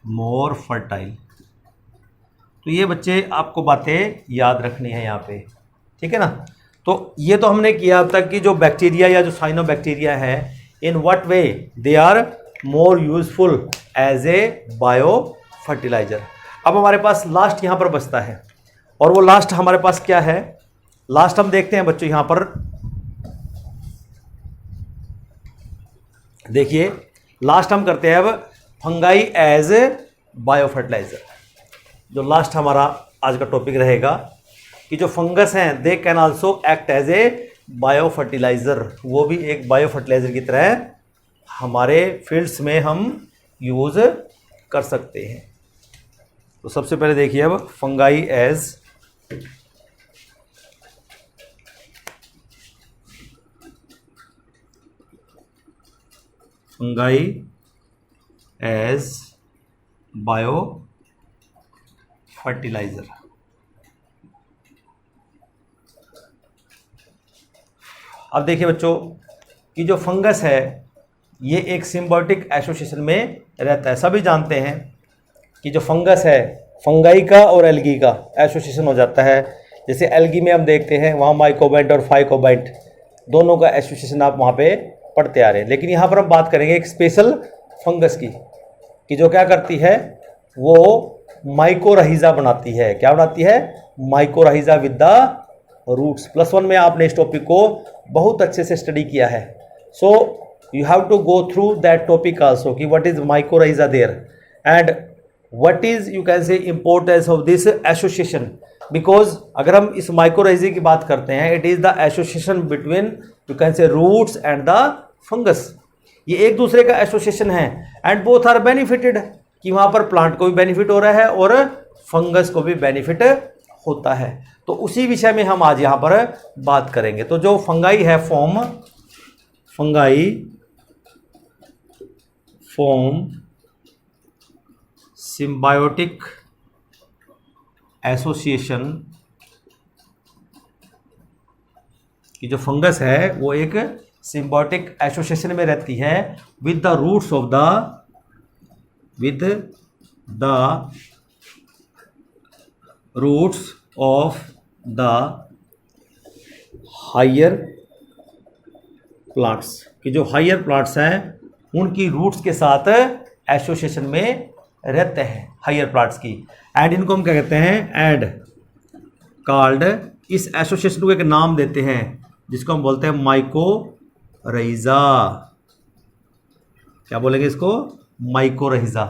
more fertile। तो ये बच्चे आपको बातें याद रखनी है यहाँ पे, ठीक है ना। तो ये तो हमने किया अब तक कि जो बैक्टीरिया या जो साइनोबैक्टीरिया है, in what way they are more useful as a bio fertiliser. अब हमारे पास लास्ट यहाँ पर बचता है, और वो लास्ट हमारे पास क्या है? लास्ट हम देखते हैं बच्चों, यहाँ पर देखिए, लास्ट हम करते हैं अब फंगाई एज बायो फर्टिलाइजर। जो लास्ट हमारा आज का टॉपिक रहेगा कि जो फंगस हैं they can also act as a bio fertiliser, वो भी एक बायो फर्टिलाइज़र की तरह हमारे फील्ड्स में हम यूज़ कर सकते हैं। तो सबसे पहले देखिए अब फंगाई एज बायो फर्टिलाइजर। अब देखिए बच्चों कि जो फंगस है ये एक सिम्बायोटिक एसोसिएशन में रहता है। सभी जानते हैं कि जो फंगस है, फंगाई का और एल्गी का एसोसिएशन हो जाता है। जैसे एल्गी में हम देखते हैं वहाँ माइकोबैंट और फाइकोबैंट दोनों का एसोसिएशन आप वहाँ पे पढ़ते आ रहे हैं। लेकिन यहाँ पर हम बात करेंगे एक स्पेशल फंगस की, कि जो क्या करती है, वो माइकोरहिजा बनाती है। क्या बनाती है? माइकोरहिजा विद द रूट्स। +1 में आपने इस टॉपिक को बहुत अच्छे से स्टडी किया है। So you have to go through that topic also कि what is mycorrhiza there and what is you can say importance of this association. Because अगर हम इस माइकोरहिजा की बात करते हैं, it is the association between you can say roots and the fungus. ये एक दूसरे का एसोसिएशन है एंड बोथ आर बेनिफिटेड, कि वहाँ पर प्लांट को भी बेनिफिट हो रहा है और फंगस को भी बेनिफिट होता है। तो उसी विषय में हम आज यहाँ पर बात करेंगे। तो जो फंगाई है, फंगाई फॉर्म सिम्बायोटिक एसोसिएशन, कि जो फंगस है वो एक सिम्बायोटिक एसोसिएशन में रहती है with the roots of the higher plants, कि जो हायर प्लांट्स हैं उनकी रूट्स के साथ एसोसिएशन में रहते हैं, हायर प्लांट्स की। एंड इनको हम क्या कहते हैं? एंड कॉल्ड, इस एसोसिएशन को एक नाम देते हैं जिसको हम बोलते हैं माइकोरहिजा। क्या बोलेंगे इसको? माइकोरहिजा।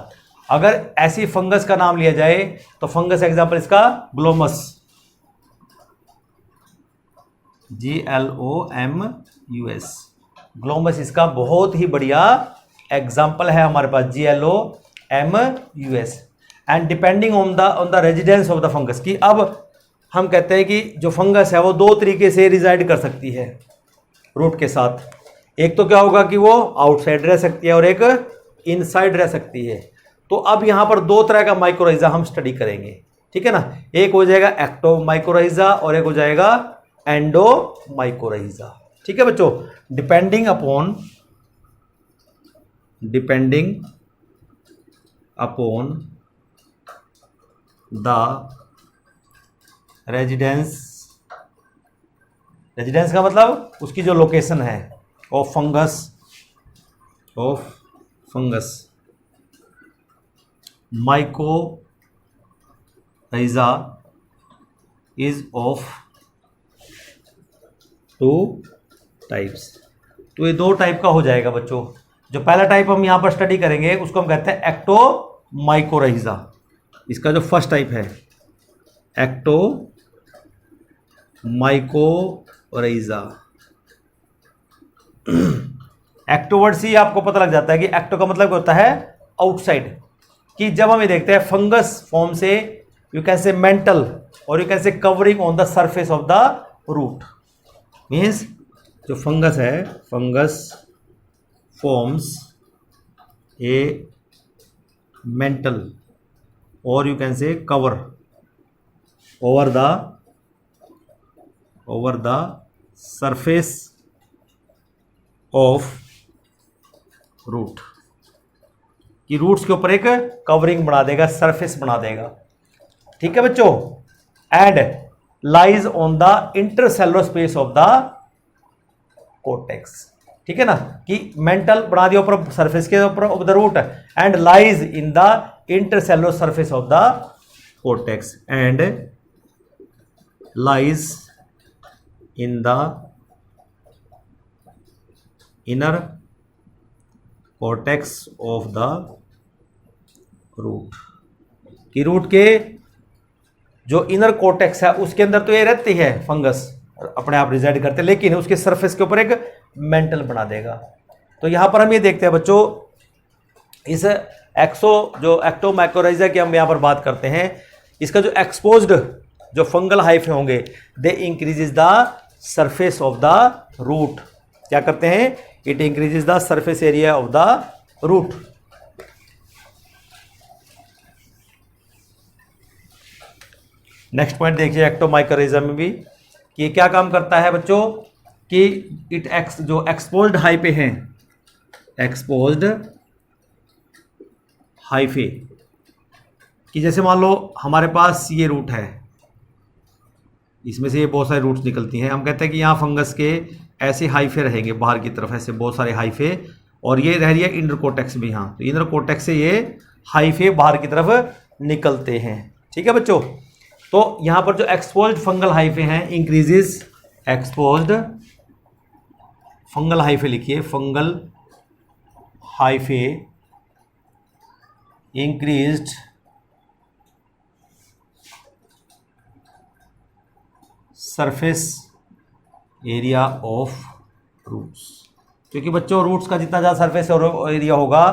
अगर ऐसी फंगस का नाम लिया जाए तो फंगस एग्जांपल इसका ग्लोमस, GLOMUS, ग्लोमस इसका बहुत ही बढ़िया एग्जांपल है हमारे पास, GLOMUS। And depending on the residence of the fungus, कि अब हम कहते हैं कि जो फंगस है वो दो तरीके से रिजाइड कर सकती है रूट के साथ। एक तो क्या होगा कि वो आउटसाइड रह सकती है और एक इनसाइड रह सकती है। तो अब यहाँ पर दो तरह का माइकोरहिजा हम स्टडी करेंगे, ठीक है ना। एक हो जाएगा एक्टो माइकोरहिजा और एक हो जाएगा एंडो माइकोरहिजा, ठीक है बच्चों। डिपेंडिंग अपॉन द रेजिडेंस का मतलब उसकी जो लोकेशन है of fungus, mycorrhiza is of 2 types. तो ये 2 टाइप का हो जाएगा बच्चों। जो पहला टाइप हम यहाँ पर स्टडी करेंगे उसको हम कहते हैं एक्टो माइकोरहिजा। इसका जो फर्स्ट टाइप है एक्टो माइकोरहिजा। एक्टोवर्ड से आपको पता लग जाता है कि एक्टो का मतलब होता है आउटसाइड, कि जब हम ये देखते हैं फंगस फॉर्म से यू कैन से मेंटल और you can say covering on the surface of the root. Means जो फंगस है, फंगस फॉर्म्स ए मेंटल और you can say cover over the surface of root, कि roots के ऊपर एक covering बना देगा, सरफेस बना देगा, ठीक है बच्चों। And lies on the intercellular space of the cortex, ठीक है ना, कि मेंटल बना दिया ऊपर सरफेस के ऊपर of the root and lies in the intercellular surface of the cortex and lies in the inner cortex of the root, कि रूट के जो इनर कोर्टेक्स है उसके अंदर तो ये रहती है फंगस, अपने आप रिजाइड करते हैं, लेकिन उसके सरफेस के ऊपर एक मेंटल बना देगा। तो यहाँ पर हम ये देखते हैं बच्चों, इस एक्टो माइकोरहिजा की हम यहाँ पर बात करते हैं। इसका जो एक्सपोज्ड जो फंगल हाइफे होंगे they increases the surface of the root. क्या करते हैं? It increases the surface area of the root. Next point देखिए एक्टोमाइकोरहिजा में भी कि ये क्या काम करता है बच्चों, कि जो एक्सपोज्ड हाइफे हैं, एक्सपोज्ड हाइफे कि जैसे मान लो हमारे पास ये रूट है, इसमें से ये बहुत सारी रूट्स निकलती हैं, हम कहते हैं कि यहाँ फंगस के ऐसे हाइफे रहेंगे बाहर की तरफ, ऐसे बहुत सारे हाइफे, और ये रह रही है इनर कोटेक्स भी यहाँ, तो इनर कोटेक्स से ये हाइफे बाहर की तरफ निकलते हैं। ठीक है बच्चों, तो यहाँ पर जो एक्सपोज्ड फंगल हाइफे हैं, इंक्रीजेस एक्सपोज्ड फंगल हाइफे लिखिए, fungal hyphae increased surface area of roots, क्योंकि बच्चों रूट्स का जितना ज़्यादा सरफेस एरिया होगा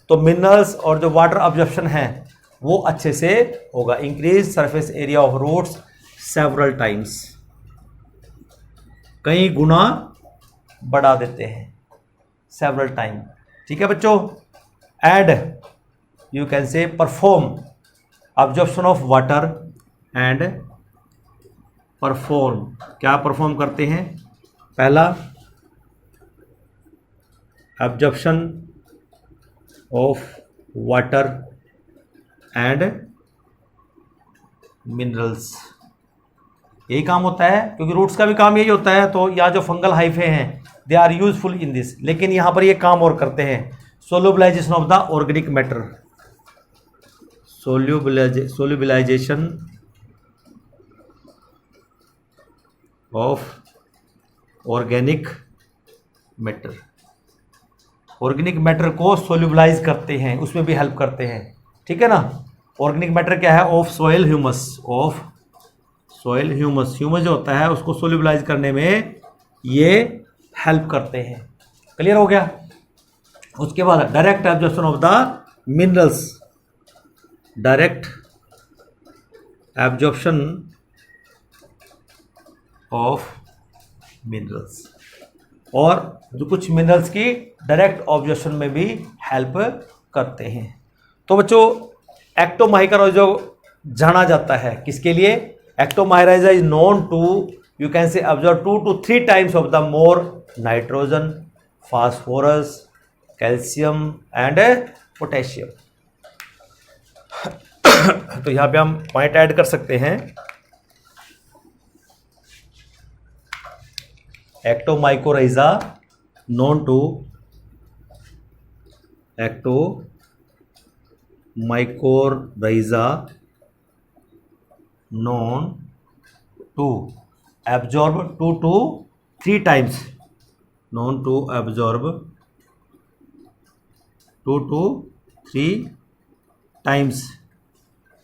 तो मिनरल्स और जो वाटर अब्जॉर्प्शन है वो अच्छे से होगा। Increase surface area of roots several times, कई गुना बढ़ा देते हैं, सेवरल टाइम। ठीक है बच्चों, एंड यू कैन से perform absorption of water and perform, क्या परफॉर्म करते हैं, पहला absorption of water and minerals, यही काम होता है, क्योंकि रूट्स का भी काम यही होता है। तो यहाँ जो फंगल हाइफे हैं they are useful in this, लेकिन यहाँ पर ये काम और करते हैं, solubilization of the organic matter, solubilization of organic matter, organic matter को सोल्यूबलाइज करते हैं, उसमें भी हेल्प करते हैं। ठीक है ना, ऑर्गेनिक मैटर क्या है, of soil humus, of soil humus, humus जो होता है उसको सोल्यूबलाइज करने में ये हेल्प करते हैं। क्लियर हो गया। उसके बाद direct absorption of the minerals, direct absorption of minerals, और जो कुछ मिनरल्स की डायरेक्ट ऑब्जर्वेशन में भी हेल्प करते हैं। तो बच्चों एक्टोमाइकोराइजा जाना जाता है किसके लिए, ectomycorrhiza is known to you can say observe 2 to 3 times of the more nitrogen, phosphorus, calcium and potassium. तो यहाँ पे हम पॉइंट ऐड कर सकते हैं, ectomycorrhiza known to ectomycorrhiza known to absorb 2 to 3 times, known to absorb 2 to 3 times,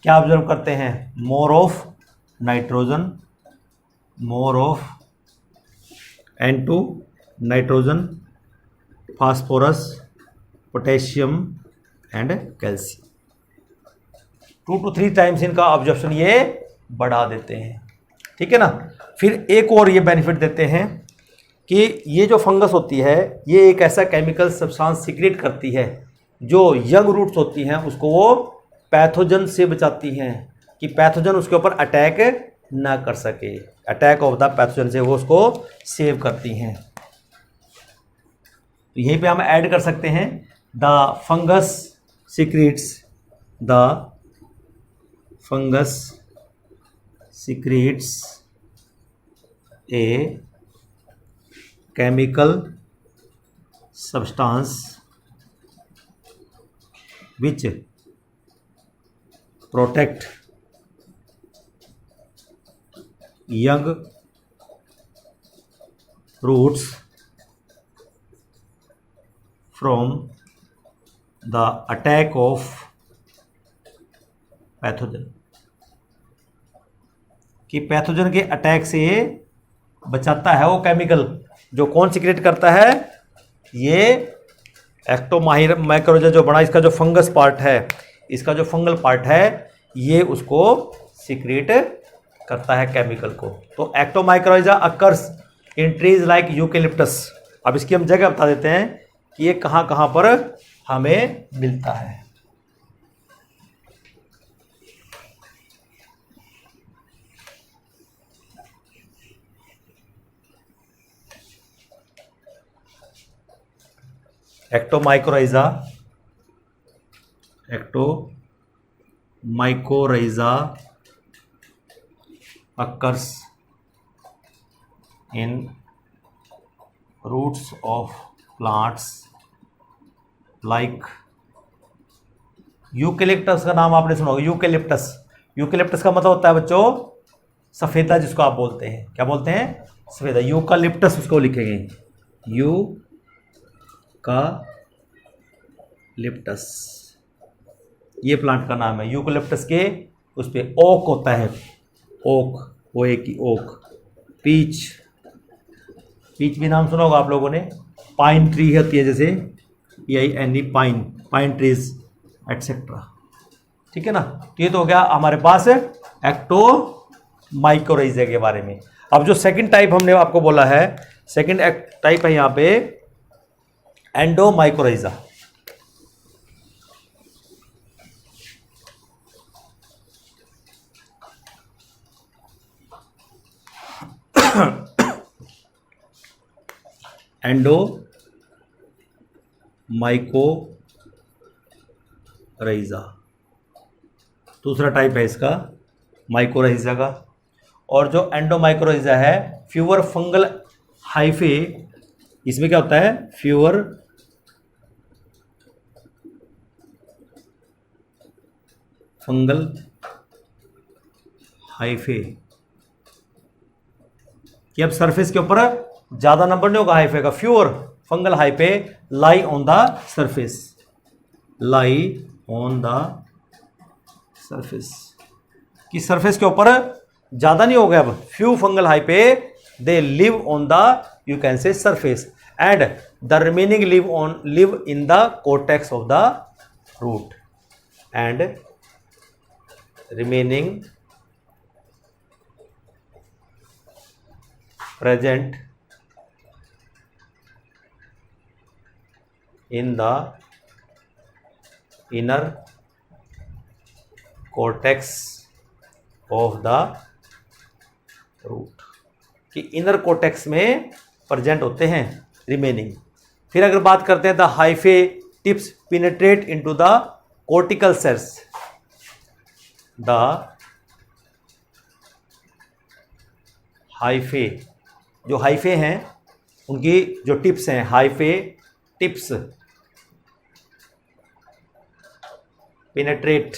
क्या observe करते हैं, more of nitrogen, more of N2 nitrogen, phosphorus, potassium and calcium, 2 to 3 times इनका ऑब्जर्प्शन ये बढ़ा देते हैं। ठीक है ना। फिर एक और ये बेनिफिट देते हैं कि ये जो फंगस होती है ये एक ऐसा केमिकल सब्सटेंस सीक्रेट करती है जो यंग रूट्स होती हैं उसको वो पैथोजन से बचाती हैं, कि पैथोजन उसके ऊपर अटैक ना कर सके, अटैक ऑफ द पैथोजन से वो उसको सेव करती हैं। तो यहीं पे हम ऐड कर सकते हैं the fungus secrets, the fungus secrets a chemical substance which protect young roots from the attack of pathogen, कि पैथोजन के अटैक से बचाता है वो केमिकल, जो कौन सीक्रेट करता है, ये एक्टोमाइकोराइजा जो बना इसका जो फंगस पार्ट है, इसका जो फंगल पार्ट है ये उसको सीक्रेट करता है केमिकल को। तो एक्टोमाइकोराइजा occurs in trees like eucalyptus. अब इसकी हम जगह बता देते हैं कि ये कहाँ कहाँ पर हमें मिलता है। एक्टोमाइकोराइजा mycorrhiza occurs in roots of plants like eucalyptus का नाम आपने सुना होगा, यूकेलिप्टस। यूकेलिप्टस का मतलब होता है बच्चों सफेदा, जिसको आप बोलते हैं, क्या बोलते हैं, सफेदा। यूकालिप्टस उसको लिखेंगे, यूकालिप्टस, ये प्लांट का नाम है। यूकेलिप्टस के उस पे ओक होता है, ओक, वो एक ही ओक। पीच, पीच भी नाम सुना होगा आप लोगों ने। पाइन ट्री होती है जैसे PINE, pine, pine trees etcetera, ठीक है ना। तो ये तो हो गया हमारे पास एक्टोमाइकोराइजा के बारे में। अब जो सेकंड टाइप हमने आपको बोला है, सेकंड टाइप है यहां पे एंडोमाइकोराइजा। एंडोमाइकोराइजा दूसरा टाइप है इसका, माइकोराइजा का। और जो एंडोमाइकोराइजा है, फ्यूअर फंगल हाइफे, इसमें क्या होता है, फ्यूअर फंगल हाइफे, कि अब सरफेस के ऊपर ज्यादा नंबर नहीं होगा हाइफे का, fewer fungal hyphae lie on the surface, lie on the surface, कि सरफेस के ऊपर ज्यादा नहीं हो गया। अब few fungal hyphae they live on the, you can say surface, and the remaining live in the cortex of the root, and remaining present in the inner cortex of the root, कि inner cortex में present होते हैं remaining. फिर अगर बात करते हैं the hyphae tips penetrate into the cortical cells, the hyphae, जो हाइफे हैं उनकी जो टिप्स हैं, hyphae tips penetrate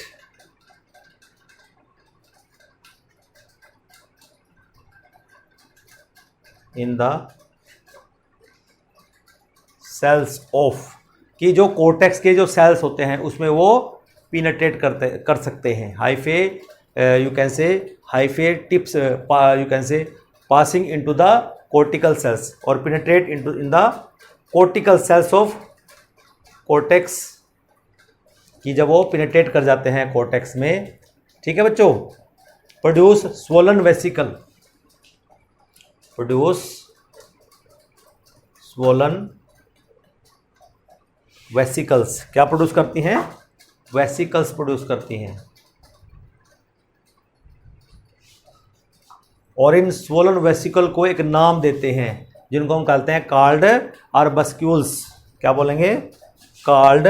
in the cells of, कि जो कोर्टेक्स के जो सेल्स होते हैं उसमें वो पेनेट्रेट कर सकते हैं। हाइफे यू कैन से हाइफे टिप्स, यू कैन से passing into the cortical cells और penetrate into in the cortical cells of cortex, कि जब वो penetrate कर जाते हैं cortex में, ठीक है बच्चों, produce swollen vesicle, produce swollen vesicles, क्या प्रोड्यूस करती हैं, वेसिकल्स प्रोड्यूस करती हैं। और इन स्वोलन वेसिकल को एक नाम देते हैं जिनको हम कहते हैं कॉल्ड आर्बस्क्यूल्स, क्या बोलेंगे, कॉल्ड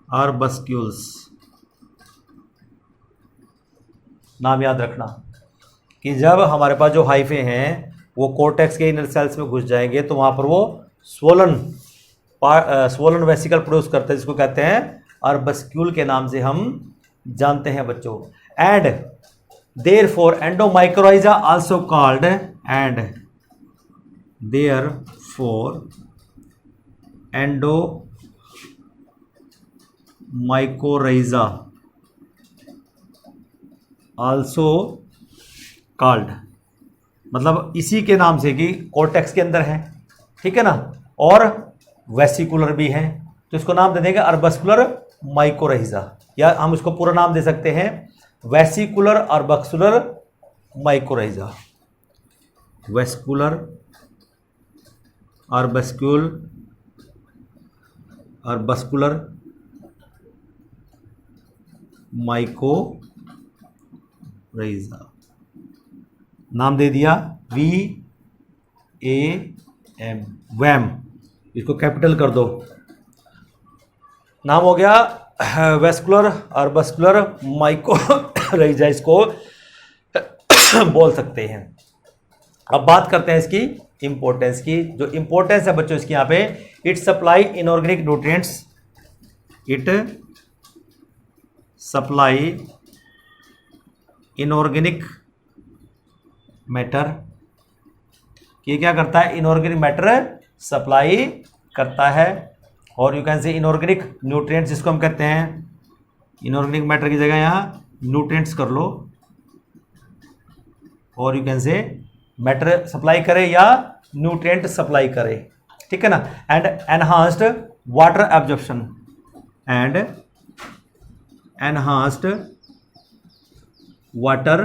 आर्बस्क्यूल्स। नाम याद रखना कि जब हमारे पास जो हाइफे हैं वो कोर्टेक्स के इनर सेल्स में घुस जाएंगे तो वहां पर वो स्वोलन वेसिकल प्रोड्यूस करते हैं, जिसको कहते हैं आर्बस्क्यूल के नाम से हम जानते हैं बच्चों। And therefore endomycorrhiza also called, and therefore endomycorrhiza also called, मतलब इसी के नाम से कि कोर्टेक्स के अंदर है, ठीक है ना, और वेसिकुलर भी है, तो इसको नाम दे देंगे अर्बस्कुलर माइकोरहिजा, या हम इसको पूरा नाम दे सकते हैं वेसिकुलर अर्बस्कुलर माइकोरहिजा, वेस्कुलर अर्बस्कुलर माइकोरहिजा, नाम दे दिया VAM, वैम, इसको कैपिटल कर दो, नाम हो गया वेस्कुलर और बस्कुलर माइकोराइजा, इसको बोल सकते हैं। अब बात करते हैं इसकी इंपॉर्टेंस की। जो इंपॉर्टेंस है बच्चों इसकी यहाँ पे, it supply inorganic nutrients, it supply inorganic matter. ये क्या करता है? इनऑर्गेनिक मैटर सप्लाई करता है। और यू कैन से इनऑर्गेनिक न्यूट्रिएंट्स, जिसको हम कहते हैं इनऑर्गेनिक मैटर की जगह यहाँ न्यूट्रिएंट्स कर लो, और यू कैन से मैटर सप्लाई करे या न्यूट्रिएंट सप्लाई करे, ठीक है ना। And enhanced water absorption, and enhanced water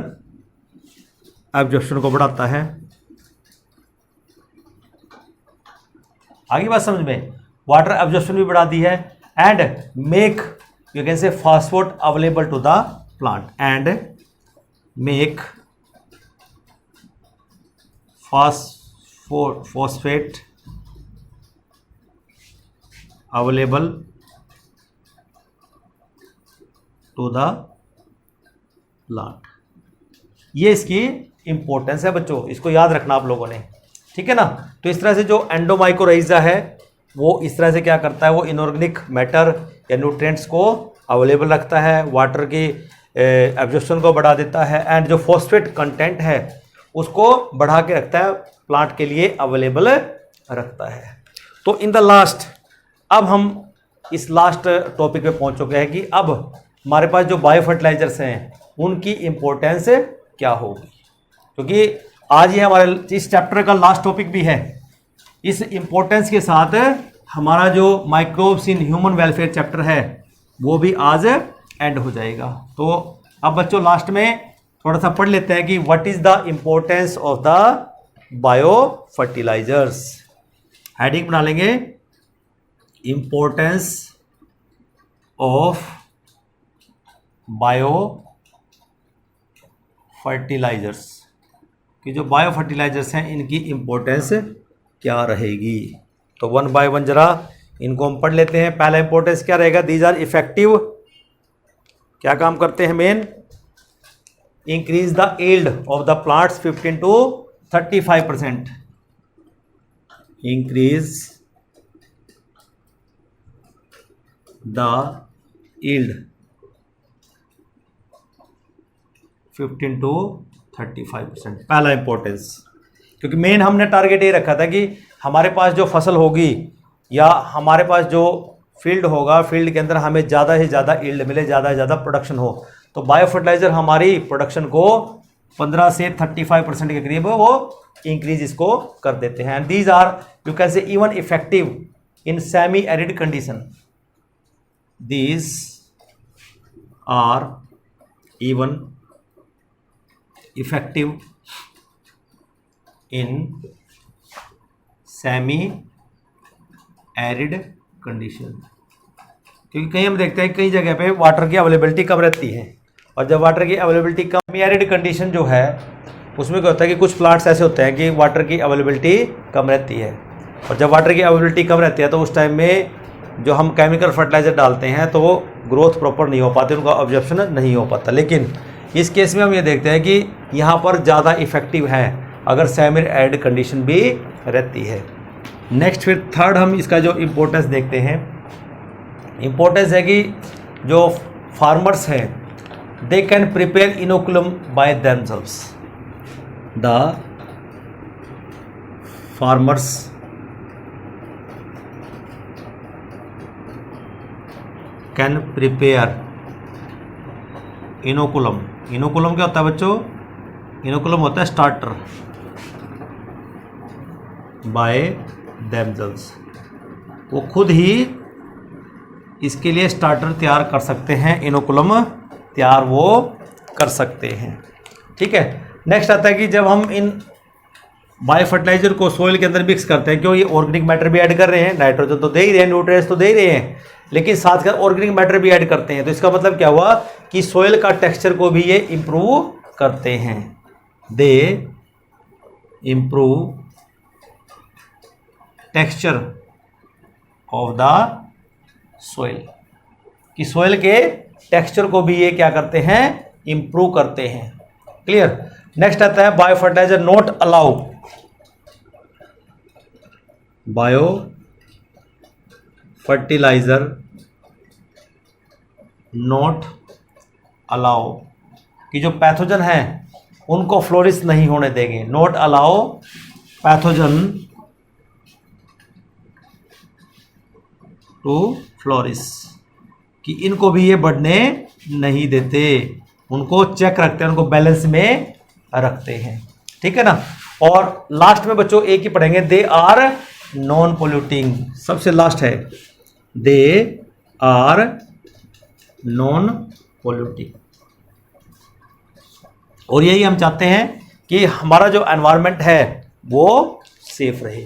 absorption को बढ़ाता है। आगे बात समझ में, वाटर एब्जॉर्प्शन भी बढ़ा दी है। And make you can say phosphorate available to the plant, and make phosphate available to the plant. ये इसकी इंपॉर्टेंस है बच्चों, इसको याद रखना आप लोगों ने, ठीक है ना। तो इस तरह से जो एंडोमाइकोराइजा है वो इस तरह से क्या करता है, वो इनऑर्गेनिक मैटर या न्यूट्रिएंट्स को अवेलेबल रखता है, वाटर की एब्जॉर्प्शन को बढ़ा देता है, एंड जो फॉस्फेट कंटेंट है उसको बढ़ा के रखता है, प्लांट के लिए अवेलेबल रखता है। तो इन द लास्ट, अब हम इस लास्ट टॉपिक पे पहुंच चुके हैं कि अब हमारे पास जो बायो फर्टिलाइजर्स हैं उनकी इंपॉर्टेंस क्या होगी, क्योंकि आज ये हमारे इस चैप्टर का लास्ट टॉपिक भी है। इस इंपॉर्टेंस के साथ हमारा जो microbes in human welfare chapter है वो भी आज एंड हो जाएगा। तो अब बच्चों लास्ट में थोड़ा सा पढ़ लेते हैं कि what is the importance of the bio fertilizers. Heading बना लेंगे, इंपॉर्टेंस ऑफ बायो फर्टिलाइजर्स, कि जो बायो फर्टिलाइजर्स हैं इनकी इंपॉर्टेंस क्या रहेगी। तो वन बाय वन जरा इनको हम पढ़ लेते हैं। पहला इंपॉर्टेंस क्या रहेगा, दीज आर इफेक्टिव, क्या काम करते हैं main, increase the yield of the plants 15 to 35%, increase the yield 15 to 35%, पहला इंपॉर्टेंस। क्योंकि मेन हमने टारगेट ये रखा था कि हमारे पास जो फसल होगी या हमारे पास जो फील्ड होगा, फील्ड के अंदर हमें ज़्यादा से ज़्यादा यील्ड मिले, ज़्यादा से ज़्यादा प्रोडक्शन हो, तो बायो फर्टिलाइजर हमारी प्रोडक्शन को 15 से 35% के करीब वो इंक्रीज इसको कर देते हैं। And these are you can say even effective in semi arid condition, these are even effective in semi arid condition. क्योंकि कहीं हम देखते हैं कई जगह पे वाटर की अवेलेबिलिटी कम रहती है, और जब वाटर की अवेलेबिलिटी कम, एरिड कंडीशन जो है उसमें क्या होता है कि कुछ प्लांट्स ऐसे होते हैं कि वाटर की अवेलेबिलिटी कम रहती है, और जब वाटर की अवेलेबिलिटी कम रहती है तो उस टाइम में जो हम केमिकल फर्टिलाइजर डालते हैं तो वो ग्रोथ प्रॉपर नहीं हो पाती, उनका ऑब्जर्प्शन नहीं हो पाता। लेकिन इस केस में हम ये देखते हैं कि यहाँ पर ज़्यादा इफेक्टिव है अगर सेमी एरिड कंडीशन भी रहती है। नेक्स्ट फिर थर्ड हम इसका जो इम्पोर्टेंस देखते हैं, इम्पोर्टेंस है कि जो फार्मर्स हैं they can prepare inoculum by themselves, the farmers can prepare inoculum. Inoculum क्या होता है बच्चों, इनोकुलम होता है स्टार्टर, बाय देमसेल्व्स, वो खुद ही इसके लिए स्टार्टर तैयार कर सकते हैं, इनोकुलम तैयार वो कर सकते हैं, ठीक है। नेक्स्ट आता है कि जब हम इन बायो फर्टिलाइजर को सोइल के अंदर मिक्स करते हैं, क्यों ये ऑर्गेनिक मैटर भी ऐड कर रहे हैं, नाइट्रोजन तो दे ही रहे हैं, न्यूट्रिएंट्स तो दे ही रहे हैं, लेकिन साथ में ऑर्गेनिक मैटर भी ऐड करते हैं, तो इसका मतलब क्या हुआ कि सोइल का टेक्सचर को भी ये इम्प्रूव करते हैं, दे improve texture of the soil. कि सोयल के टेक्सचर को भी ये क्या करते हैं, इंप्रूव करते हैं। क्लियर। नेक्स्ट आता है bio fertilizer not allow, bio fertilizer not allow, कि जो पैथोजन है उनको फ्लोरिश नहीं होने देंगे। Not allow pathogen to flourish, कि इनको भी ये बढ़ने नहीं देते, उनको चेक रखते हैं, उनको बैलेंस में रखते हैं। ठीक है ना। और लास्ट में बच्चों एक ही पढ़ेंगे, दे आर नॉन पोल्यूटिंग, सबसे लास्ट है दे आर नॉन पोल्यूटिंग। और यही हम चाहते हैं कि हमारा जो एनवायरनमेंट है वो सेफ रहे।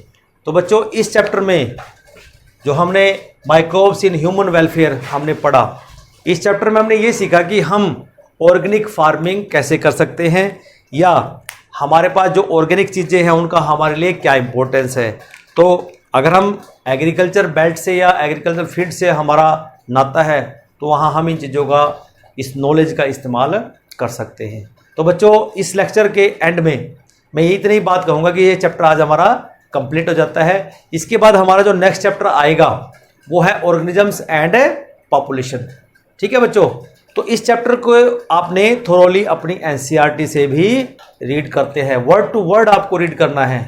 तो बच्चों इस चैप्टर में जो हमने माइक्रोब्स इन ह्यूमन वेलफेयर हमने पढ़ा, इस चैप्टर में हमने ये सीखा कि हम ऑर्गेनिक फार्मिंग कैसे कर सकते हैं, या हमारे पास जो ऑर्गेनिक चीज़ें हैं उनका हमारे लिए क्या इम्पोर्टेंस है। तो अगर हम एग्रीकल्चर बेल्ट से या एग्रीकल्चर फील्ड से हमारा नाता है तो वहाँ हम इन चीज़ों का, इस नॉलेज का इस्तेमाल कर सकते हैं। तो बच्चों इस लेक्चर के एंड में मैं इतनी ही बात कहूँगा कि ये चैप्टर आज हमारा कंप्लीट हो जाता है। इसके बाद हमारा जो नेक्स्ट चैप्टर आएगा वो है ऑर्गेनिजम्स एंड पॉपुलेशन। ठीक है बच्चों। तो इस चैप्टर को आपने थोरोली अपनी एनसीईआरटी से भी रीड करते हैं, वर्ड टू वर्ड आपको रीड करना है।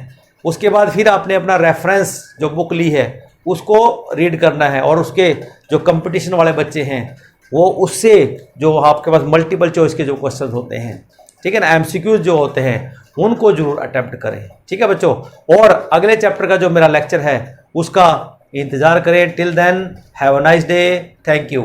उसके बाद फिर आपने अपना रेफरेंस जो बुक ली है उसको रीड करना है, और उसके जो कंपटीशन वाले बच्चे हैं वो उससे जो आपके पास मल्टीपल चॉइस के जो क्वेश्चन होते हैं, ठीक है ना, एमसीक्यूज जो होते हैं उनको जरूर अटेम्प्ट करें। ठीक है बच्चों। और अगले चैप्टर का जो मेरा लेक्चर है उसका इंतज़ार करें। Till then have a nice day. Thank you.